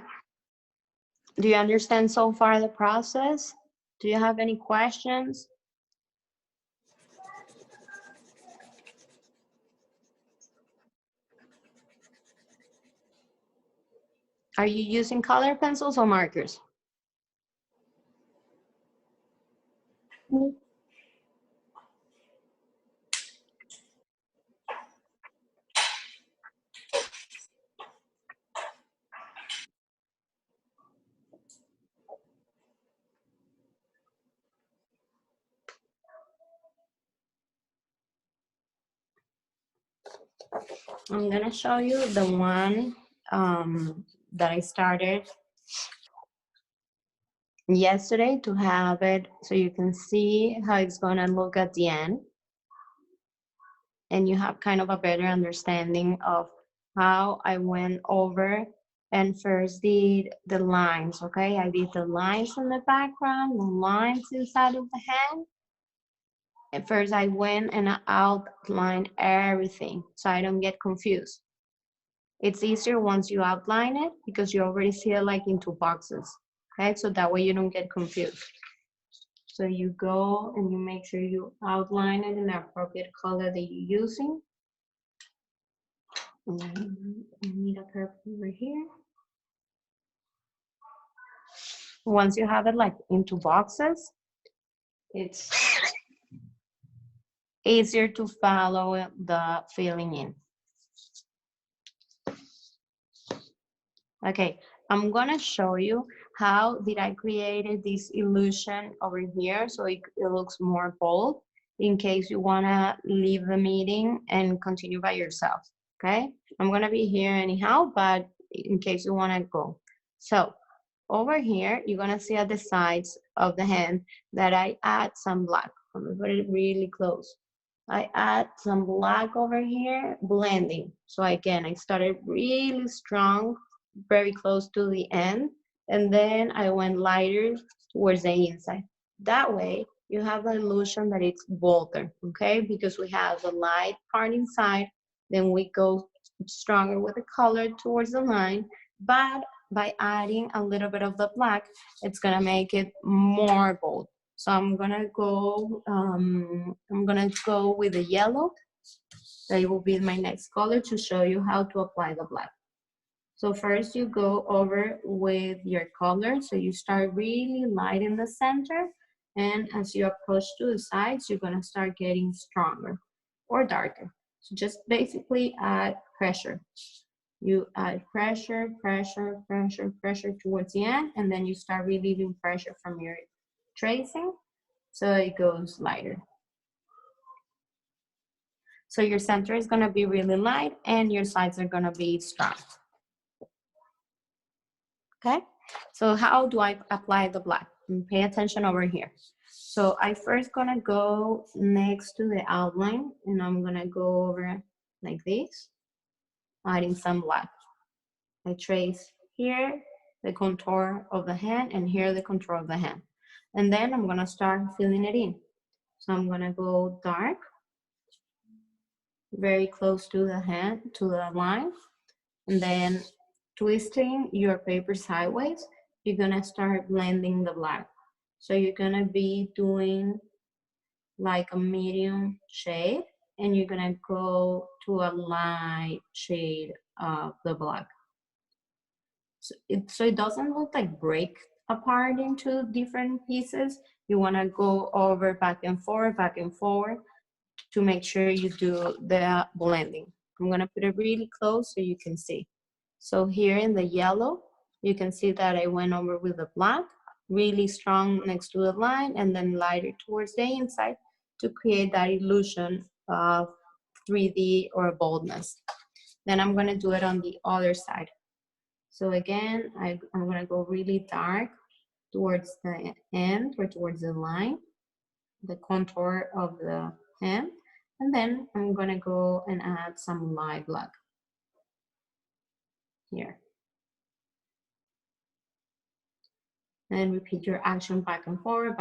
Do you understand so far the process? Do you have any questions? Are you using color pencils or markers? I'm gonna show you the one that I started yesterday to have it so you can see how it's gonna look at the end, and you have kind of a better understanding of how I went over and first did the lines. Okay, I did the lines in the background, the lines inside of the hand. At first I went and I outlined everything so I don't get confused. It's easier once you outline it because you already see it like into boxes. Okay, so that way you don't get confused. So you go and you make sure you outline it in the appropriate color that you're using. And I need a curve over here. Once you have it like into boxes, it's easier to follow the filling in. Okay, I'm gonna show you how did I create this illusion over here so it looks more bold in case you wanna leave the meeting and continue by yourself, okay? I'm gonna be here anyhow, but in case you wanna go. So over here, you're gonna see at the sides of the hand that I add some black. I'm gonna put it really close. I add some black over here, blending. So again, I started really strong, very close to the end, and then I went lighter towards the inside. That way, you have the illusion that it's bolder, okay? Because we have the light part inside, then we go stronger with the color towards the line, but by adding a little bit of the black, it's gonna make it more bold. So I'm gonna go with the yellow. That will be my next color to show you how to apply the black. So first you go over with your color. So you start really light in the center, and as you approach to the sides, you're gonna start getting stronger or darker. So just basically add pressure. You add pressure, pressure, pressure, pressure towards the end, and then you start relieving pressure from your tracing so it goes lighter. So your center is gonna be really light and your sides are gonna be strong. Okay, so how do I apply the black? Pay attention over here. So I first gonna go next to the outline and I'm gonna go over like this, adding some black. I trace here the contour of the hand and here the contour of the hand. And then I'm gonna start filling it in. So I'm gonna go dark, very close to the hand, to the line, and then twisting your paper sideways, you're gonna start blending the black. So you're gonna be doing like a medium shade and you're gonna go to a light shade of the black. So it doesn't look like break apart into different pieces. You wanna go over back and forth to make sure you do the blending. I'm gonna put it really close so you can see. So here in the yellow, you can see that I went over with the black, really strong next to the line and then lighter towards the inside to create that illusion of 3D or boldness. Then I'm gonna do it on the other side. So again, I'm gonna go really dark towards the end or towards the line, the contour of the hand. And then I'm gonna go and add some light black here. And repeat your action back and forward,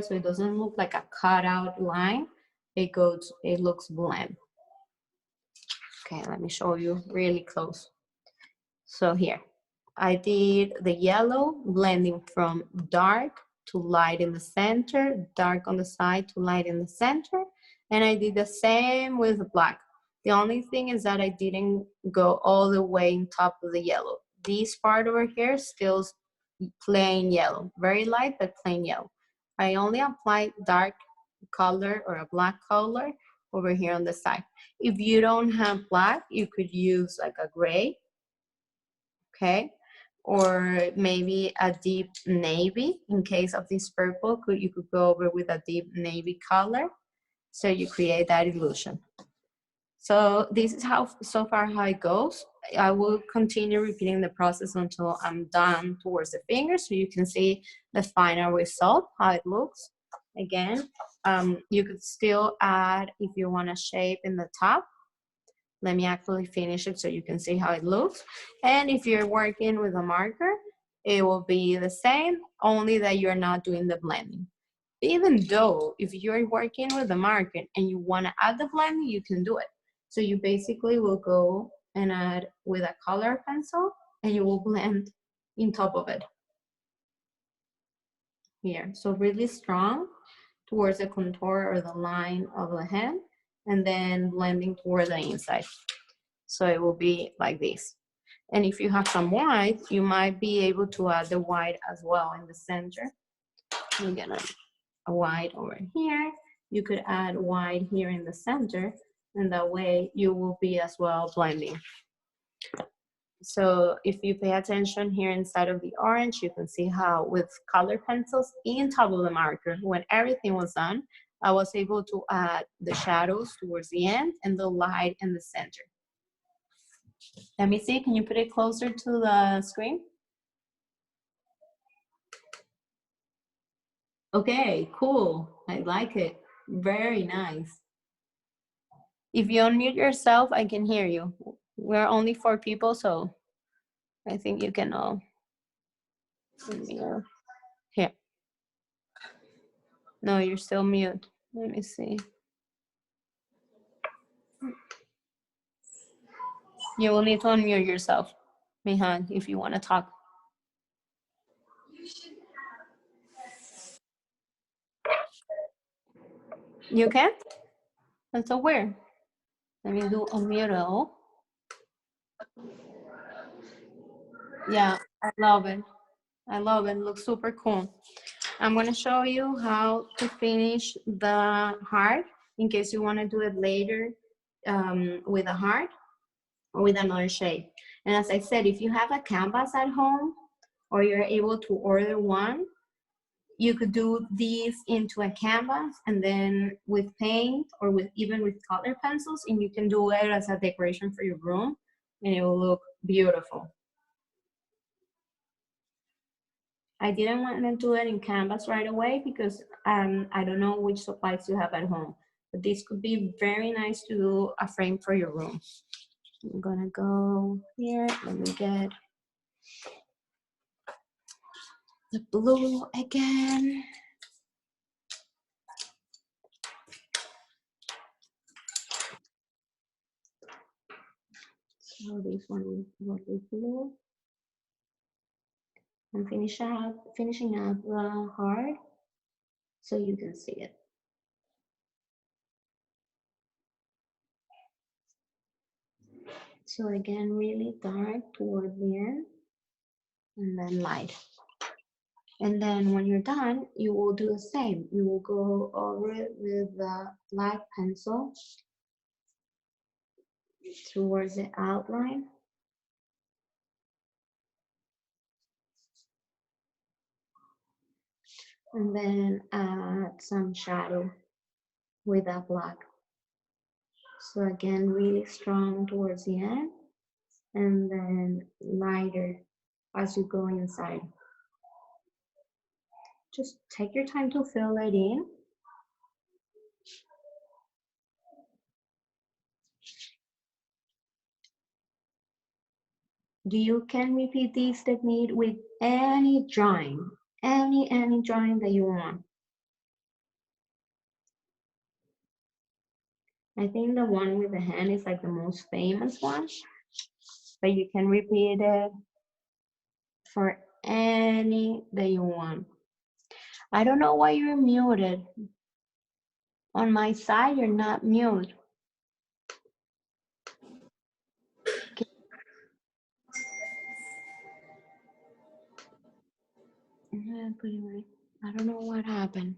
so it doesn't look like a cutout line. It looks blend. Okay, let me show you really close. So here, I did the yellow blending from dark to light in the center, dark on the side to light in the center, and I did the same with the black. The only thing is that I didn't go all the way on top of the yellow. This part over here still plain yellow, very light but plain yellow. I only applied dark color or a black color over here on the side. If you don't have black, you could use like a gray, okay? Or maybe a deep navy. In case of this purple, you could go over with a deep navy color. So you create that illusion. So this is how so far how it goes. I will continue repeating the process until I'm done towards the finger, so you can see the final result, how it looks. Again, you could still add if you want a shape in the top. Let me actually finish it so you can see how it looks. And if you're working with a marker, it will be the same, only that you're not doing the blending. Even though if you're working with a marker and you want to add the blending, you can do it. So you basically will go and add with a color pencil and you will blend in top of it. Here, so really strong towards the contour or the line of the hand, and then blending toward the inside. So it will be like this. And if you have some white, you might be able to add the white as well in the center. We're gonna a white over here. You could add white here in the center, and that way you will be as well blending. So if you pay attention here inside of the orange, you can see how with color pencils in top of the marker, when everything was done, I was able to add the shadows towards the end and the light in the center. Let me see, can you put it closer to the screen? Okay, cool, I like it, very nice. If you unmute yourself, I can hear you. We're only 4 people, so I think you can all unmute. Here. No, you're still mute. Let me see. You will need to unmute yourself, Mihan, if you want to talk. You can? That's so weird. Let me do unmute all. Yeah, I love it. I love it. It looks super cool. I'm going to show you how to finish the heart in case you want to do it later with a heart or with another shape. And as I said, if you have a canvas at home or you're able to order one, you could do these into a canvas and then with paint or with even with color pencils, and you can do it as a decoration for your room and it will look beautiful. I didn't want to do it in canvas right away because I don't know which supplies you have at home, but this could be very nice to do a frame for your room. I'm gonna go here, let me get the blue again. So this one will be blue. I'm finishing up the heart so you can see it. So again, really dark toward the end and then light. And then when you're done, you will do the same. You will go over it with the black pencil towards the outline. And then add some shadow with that black. So again, really strong towards the end and then lighter as you go inside. Just take your time to fill it in. You can repeat this technique with any drawing, any drawing that you want. I think the one with the hand is like the most famous one, but you can repeat it for any that you want. I don't know why you're muted. On my side, you're not mute. I don't know what happened.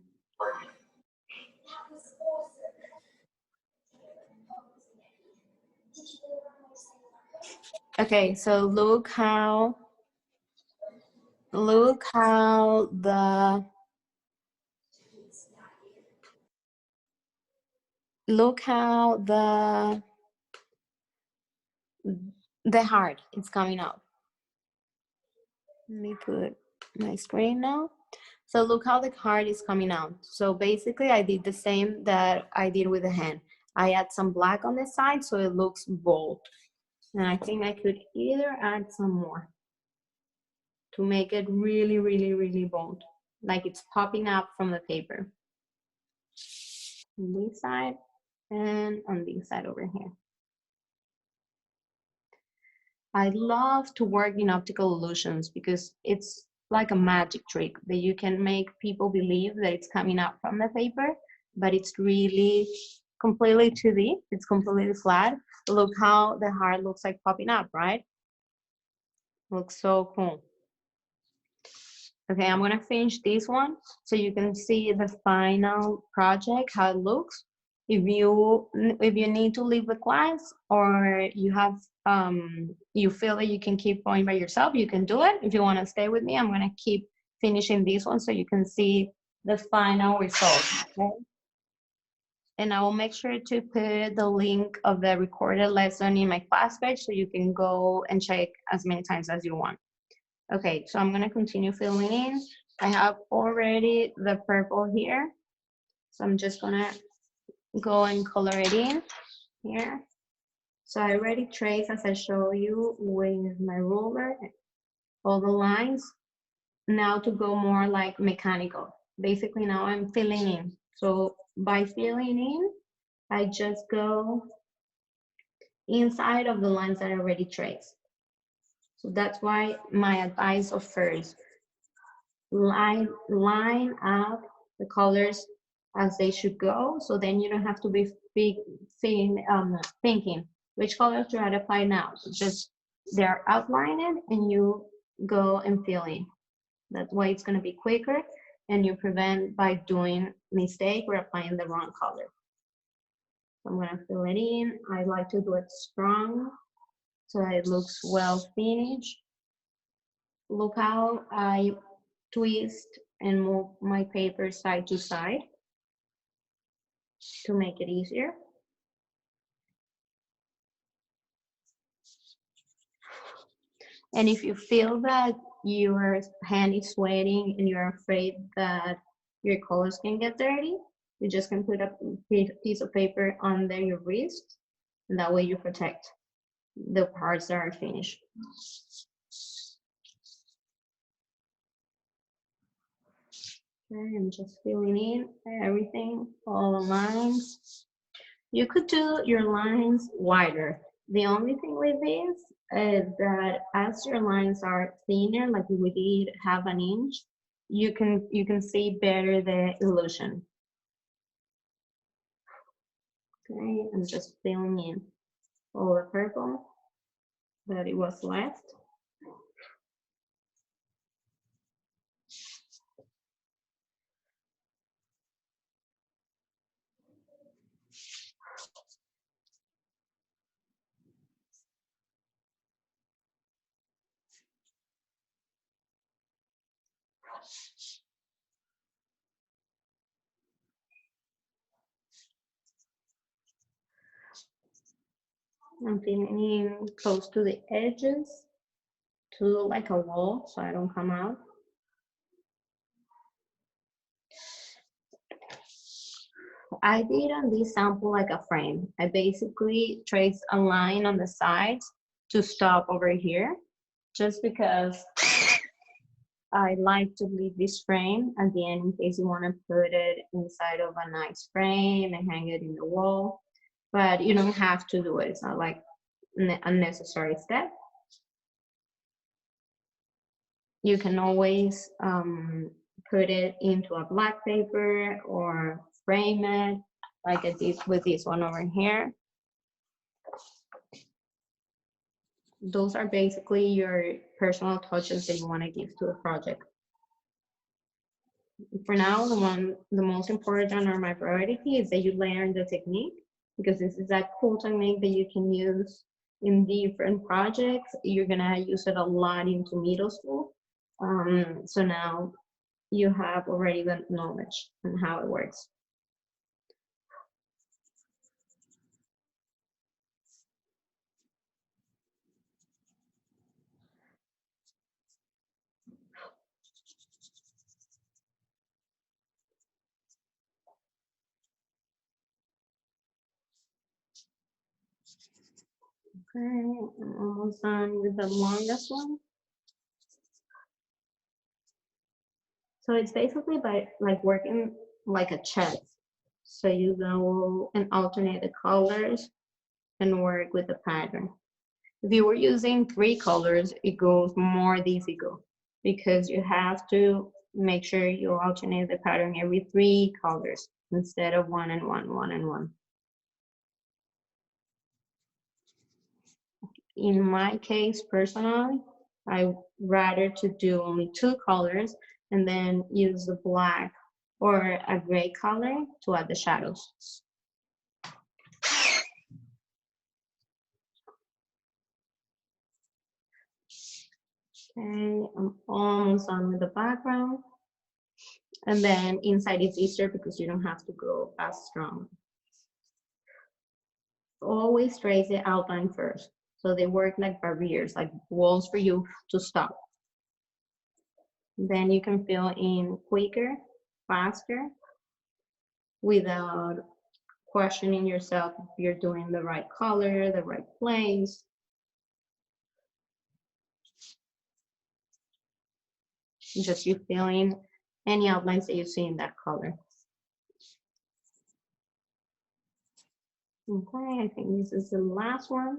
Okay, so look how the the heart is coming out. Let me put my screen now. So look how the heart is coming out. So basically I did the same that I did with the hand. I add some black on the side so it looks bold. And I think I could either add some more to make it really, really, really bold. Like it's popping up from the paper. On this side and on this side over here. I love to work in optical illusions because it's like a magic trick that you can make people believe that it's coming out from the paper, but it's really completely 2D. It's completely flat. Look how the heart looks like popping up, right? Looks so cool. Okay, I'm gonna finish this one so you can see the final project, how it looks. If you need to leave the class or you have you feel that you can keep going by yourself, you can do it. If you want to stay with me, I'm gonna keep finishing this one so you can see the final result. Okay? And I will make sure to put the link of the recorded lesson in my class page so you can go and check as many times as you want. Okay, so I'm gonna continue filling in. I have already the purple here. So I'm just gonna go and color it in here. So I already traced, as I show you, with my ruler, all the lines. Now to go more like mechanical. Basically now I'm filling in. So by filling in, I just go inside of the lines that I already traced. So that's why my advice of first, line up the colors as they should go, so then you don't have to be thinking which colors should I apply now. So just they're outlined and you go and fill in. That way it's going to be quicker and you prevent by doing mistake or applying the wrong color. So I'm going to fill it in. I like to do it strong so it looks well finished. Look how I twist and move my paper side to side to make it easier. And if you feel that your hand is sweating and you're afraid that your colors can get dirty, you just can put a piece of paper under your wrist, and that way you protect the parts that are finished. Okay, I'm just filling in everything, all the lines. You could do your lines wider. The only thing with this is that as your lines are thinner, like we did half an inch, you can see better the illusion. Okay, I'm just filling in all the purple that it was left. I'm filling in close to the edges to look like a wall so I don't come out. I did on this sample like a frame. I basically traced a line on the sides to stop over here, just because I like to leave this frame at the end in case you want to put it inside of a nice frame and hang it in the wall. But you don't have to do it. It's not like an unnecessary step. You can always put it into a black paper or frame it like I did with this one over here. Those are basically your personal touches that you want to give to a project. For now, the most important or my priority is that you learn the technique, because this is a cool technique that you can use in different projects. You're gonna use it a lot into middle school. So now you have already the knowledge on how it works. Okay, I'm almost done with the longest one. So it's basically by like working like a chess. So you go and alternate the colors and work with the pattern. If you were using 3 colors, it goes more difficult because you have to make sure you alternate the pattern every 3 colors instead of 1 and 1, 1 and 1. In my case, personally, I rather to do only 2 colors and then use the black or a gray color to add the shadows. Okay, I'm almost done with the background. And then inside it's easier because you don't have to go as strong. Always trace the outline first. So they work like barriers, like walls for you to stop. Then you can fill in quicker, faster, without questioning yourself if you're doing the right color, the right place. Just you fill in any outlines that you see in that color. Okay, I think this is the last one.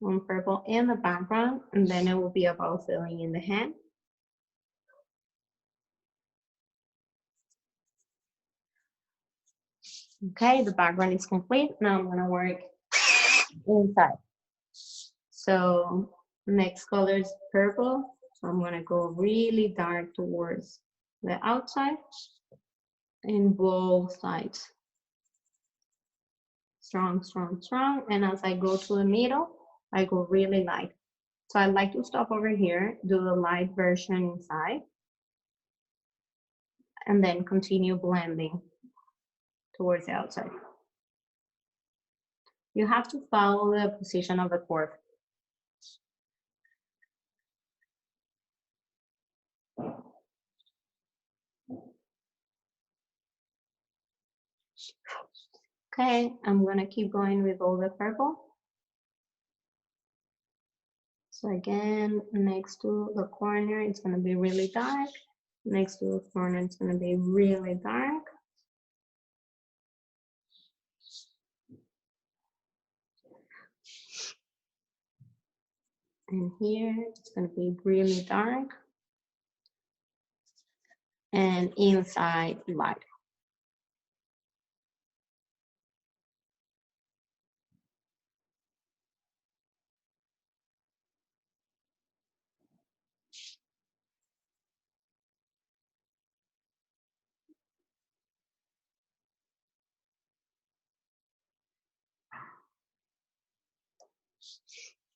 On purple in the background, and then it will be about filling in the hand. Okay, the background is complete. Now I'm gonna work inside. So next color is purple. So I'm gonna go really dark towards the outside in both sides. Strong, strong, strong. And as I go to the middle, I go really light. So I like to stop over here, do the light version inside, and then continue blending towards the outside. You have to follow the position of the cord. Okay, I'm gonna keep going with all the purple. So again, next to the corner, it's gonna be really dark. Next to the corner, it's gonna be really dark. And here, it's gonna be really dark. And inside, light.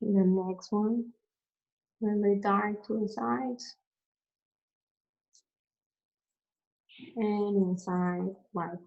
The next one, really dark to the sides. And inside, light.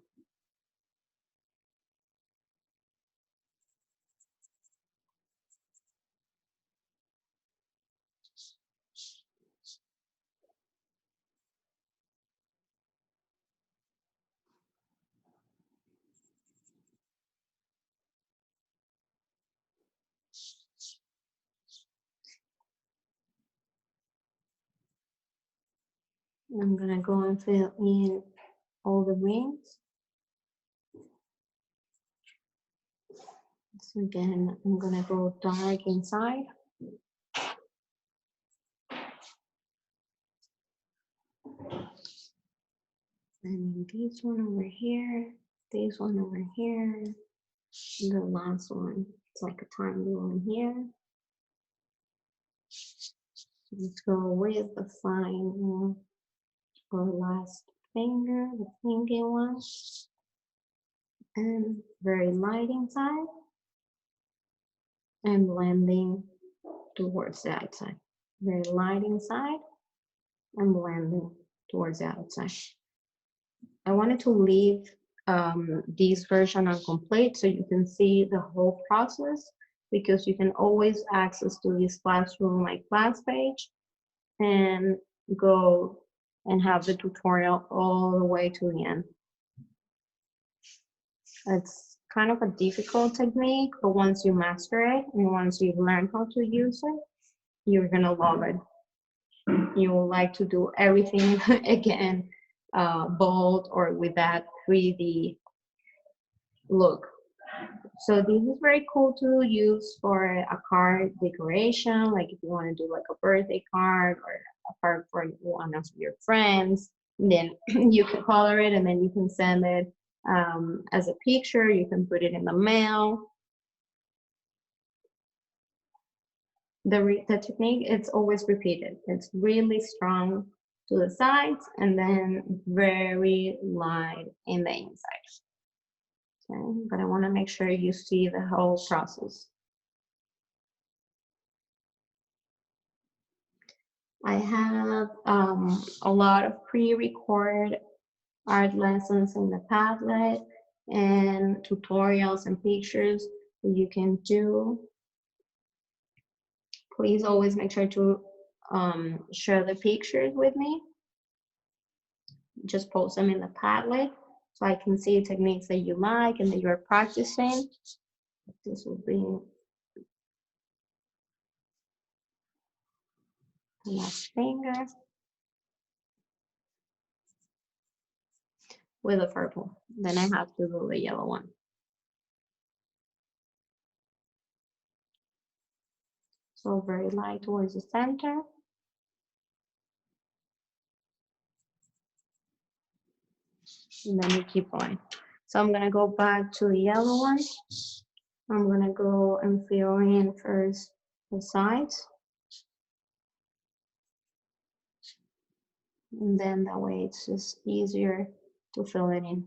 I'm gonna go and fill in all the wings. So again, I'm gonna go dark inside. And this one over here, this one over here, the last one, it's like a triangle one here. Let's go with the final or last finger, the pinky one, and very light inside, and blending towards the outside. Very light inside, and blending towards the outside. I wanted to leave this version incomplete so you can see the whole process, because you can always access to this classroom, my class page, and go and have the tutorial all the way to the end. It's kind of a difficult technique, but once you master it and once you learn how to use it, you're gonna love it. You will like to do everything again, bold or with that 3D look. So this is very cool to use for a card decoration, like if you want to do like a birthday card or a card for one of your friends, then you can color it and then you can send it as a picture. You can put it in the mail. The technique, it's always repeated. It's really strong to the sides and then very light in the inside. Okay, but I want to make sure you see the whole process. I have a lot of pre-recorded art lessons in the Padlet and tutorials and pictures that you can do. Please always make sure to share the pictures with me. Just post them in the Padlet so I can see techniques that you like and that you're practicing. This will be the last finger with a purple. Then I have to do the yellow one. So very light towards the center. And then you keep going. So I'm gonna go back to the yellow one. I'm gonna go and fill in first the sides. And then that way it's just easier to fill it in.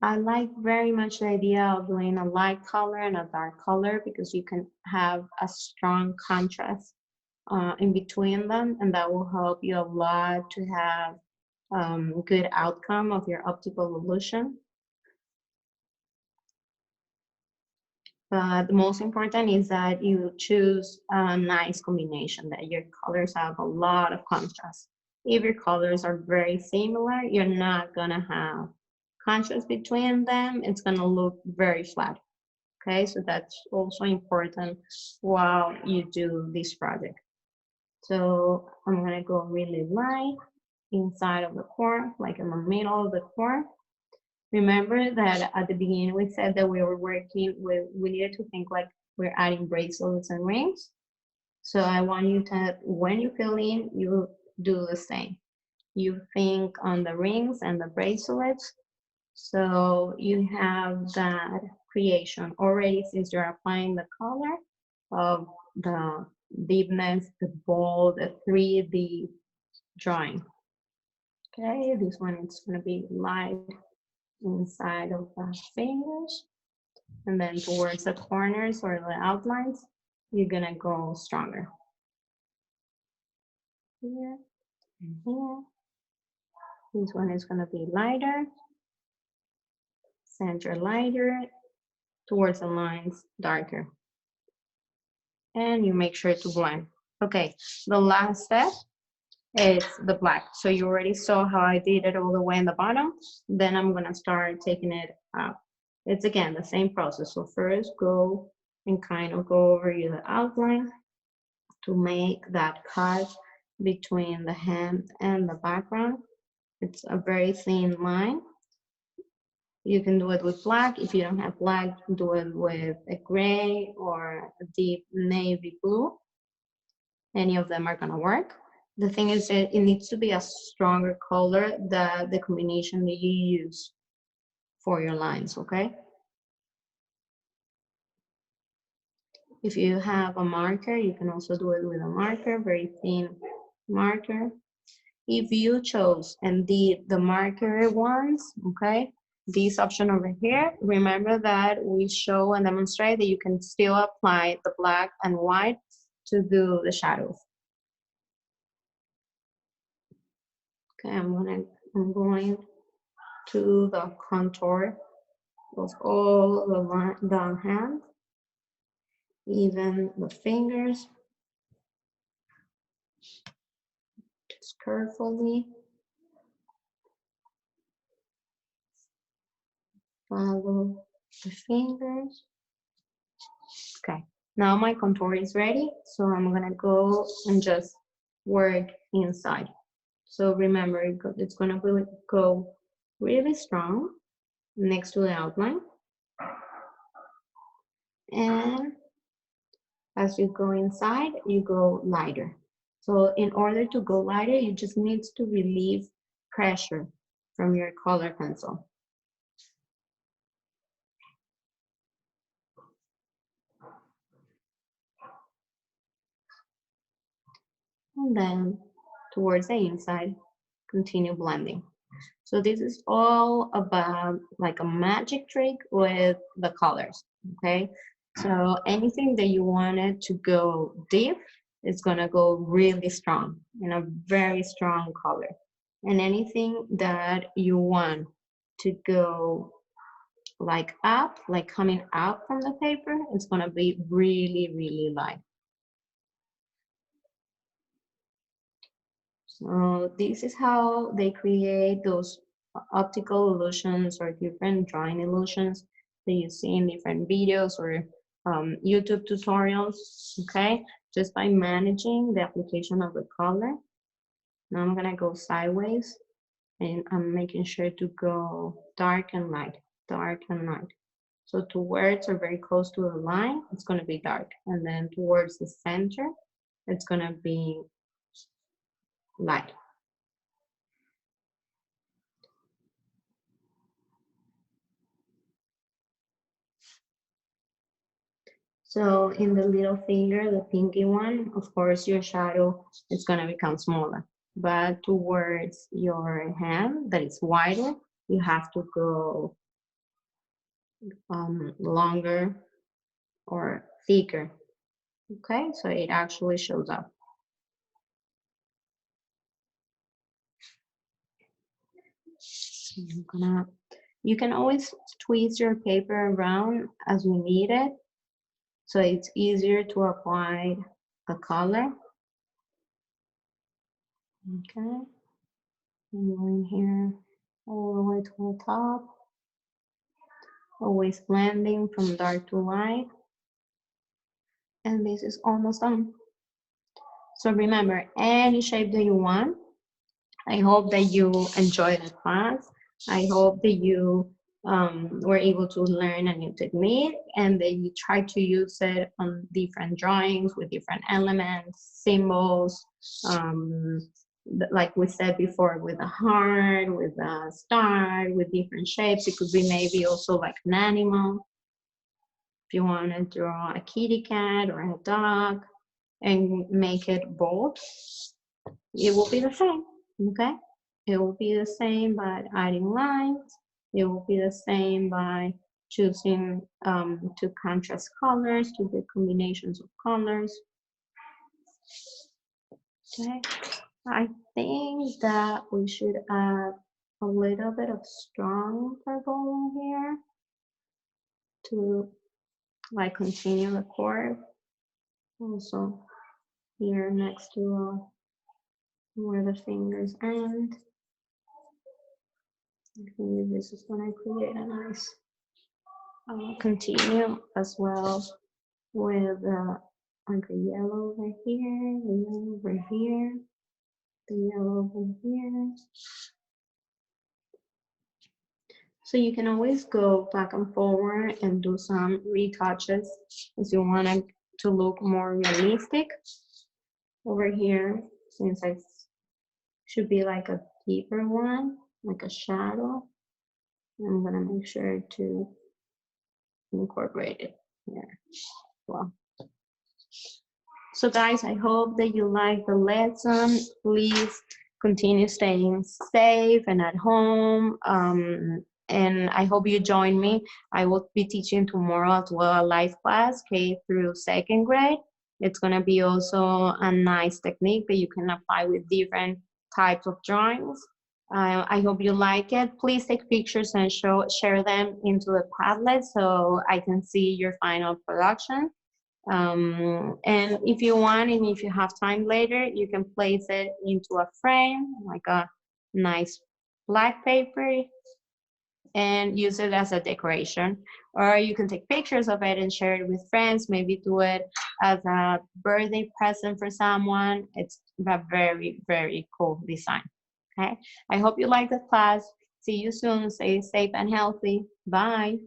I like very much the idea of doing a light color and a dark color because you can have a strong contrast in between them, and that will help you a lot to have good outcome of your optical illusion. But the most important is that you choose a nice combination, that your colors have a lot of contrast. If your colors are very similar, you're not gonna have contrast between them. It's gonna look very flat. Okay, so that's also important while you do this project. So I'm gonna go really light inside of the core, like in the middle of the core. Remember that at the beginning we said that we were working with, we needed to think like we're adding bracelets and rings. So I want you to, when you fill in, you do the same. You think on the rings and the bracelets. So you have that creation already since you're applying the color of the deepness, the bold, the 3D drawing. Okay, this one is gonna be light inside of the fingers, and then towards the corners or the outlines, you're gonna go stronger. Here and here. This one is gonna be lighter, center lighter, towards the lines darker. And you make sure to blend. Okay, the last step is the black. So you already saw how I did it all the way in the bottom. Then I'm gonna start taking it up. It's again the same process. So first go and kind of go over the outline to make that cut between the hand and the background. It's a very thin line. You can do it with black. If you don't have black, do it with a gray or a deep navy blue. Any of them are gonna work. The thing is that it needs to be a stronger color than the combination that you use for your lines, okay? If you have a marker, you can also do it with a marker, very thin marker. If you chose and did the marker ones, okay, this option over here, remember that we show and demonstrate that you can still apply the black and white to do the shadows. Okay, I'm going to the contour of all the hand, even the fingers, just carefully. Follow the fingers. Okay, now my contour is ready, so I'm gonna go and just work inside. So remember, it's gonna go really strong next to the outline. And as you go inside, you go lighter. So in order to go lighter, you just need to relieve pressure from your color pencil. And then towards the inside, continue blending. So this is all about like a magic trick with the colors, okay? So anything that you wanted to go deep, it's gonna go really strong in a very strong color. And anything that you want to go like up, like coming out from the paper, it's gonna be really, really light. So this is how they create those optical illusions or different drawing illusions that you see in different videos or YouTube tutorials, okay? Just by managing the application of the color. Now I'm gonna go sideways and I'm making sure to go dark and light, dark and light. So towards or very close to the line, it's gonna be dark. And then towards the center, it's gonna be light. So in the little finger, the pinky one, of course, your shadow is gonna become smaller. But towards your hand that is wider, you have to go longer or thicker. Okay, so it actually shows up. You can always twist your paper around as you need it, so it's easier to apply the color. Okay, I'm going here all the way to the top, always blending from dark to light, and this is almost done. So remember, any shape that you want. I hope that you enjoyed the class. I hope that you were able to learn a new technique and that you try to use it on different drawings with different elements, symbols, like we said before, with a heart, with a star, with different shapes. It could be maybe also like an animal. If you want to draw a kitty cat or a dog and make it bold, it will be the same, okay? It will be the same by adding lines. It will be the same by choosing two contrast colors, two good combinations of colors. Okay, I think that we should add a little bit of strong purple in here to like continue the curve. Also here next to where the fingers end. I think this is going to create a nice continue as well with like the yellow over here, the yellow over here, the yellow over here. So you can always go back and forward and do some retouches if you want it to look more realistic. Over here, since I should be like a deeper one, like a shadow, I'm gonna make sure to incorporate it here as well. So guys, I hope that you like the lesson. Please continue staying safe and at home. And I hope you join me. I will be teaching tomorrow as well a live class, K through second grade. It's gonna be also a nice technique that you can apply with different types of drawings. I hope you like it. Please take pictures and share them into the Padlet so I can see your final production. And if you want, and if you have time later, you can place it into a frame, like a nice black paper, and use it as a decoration. Or you can take pictures of it and share it with friends, maybe do it as a birthday present for someone. It's a very, very cool design. Okay, I hope you like the class. See you soon. Stay safe and healthy. Bye.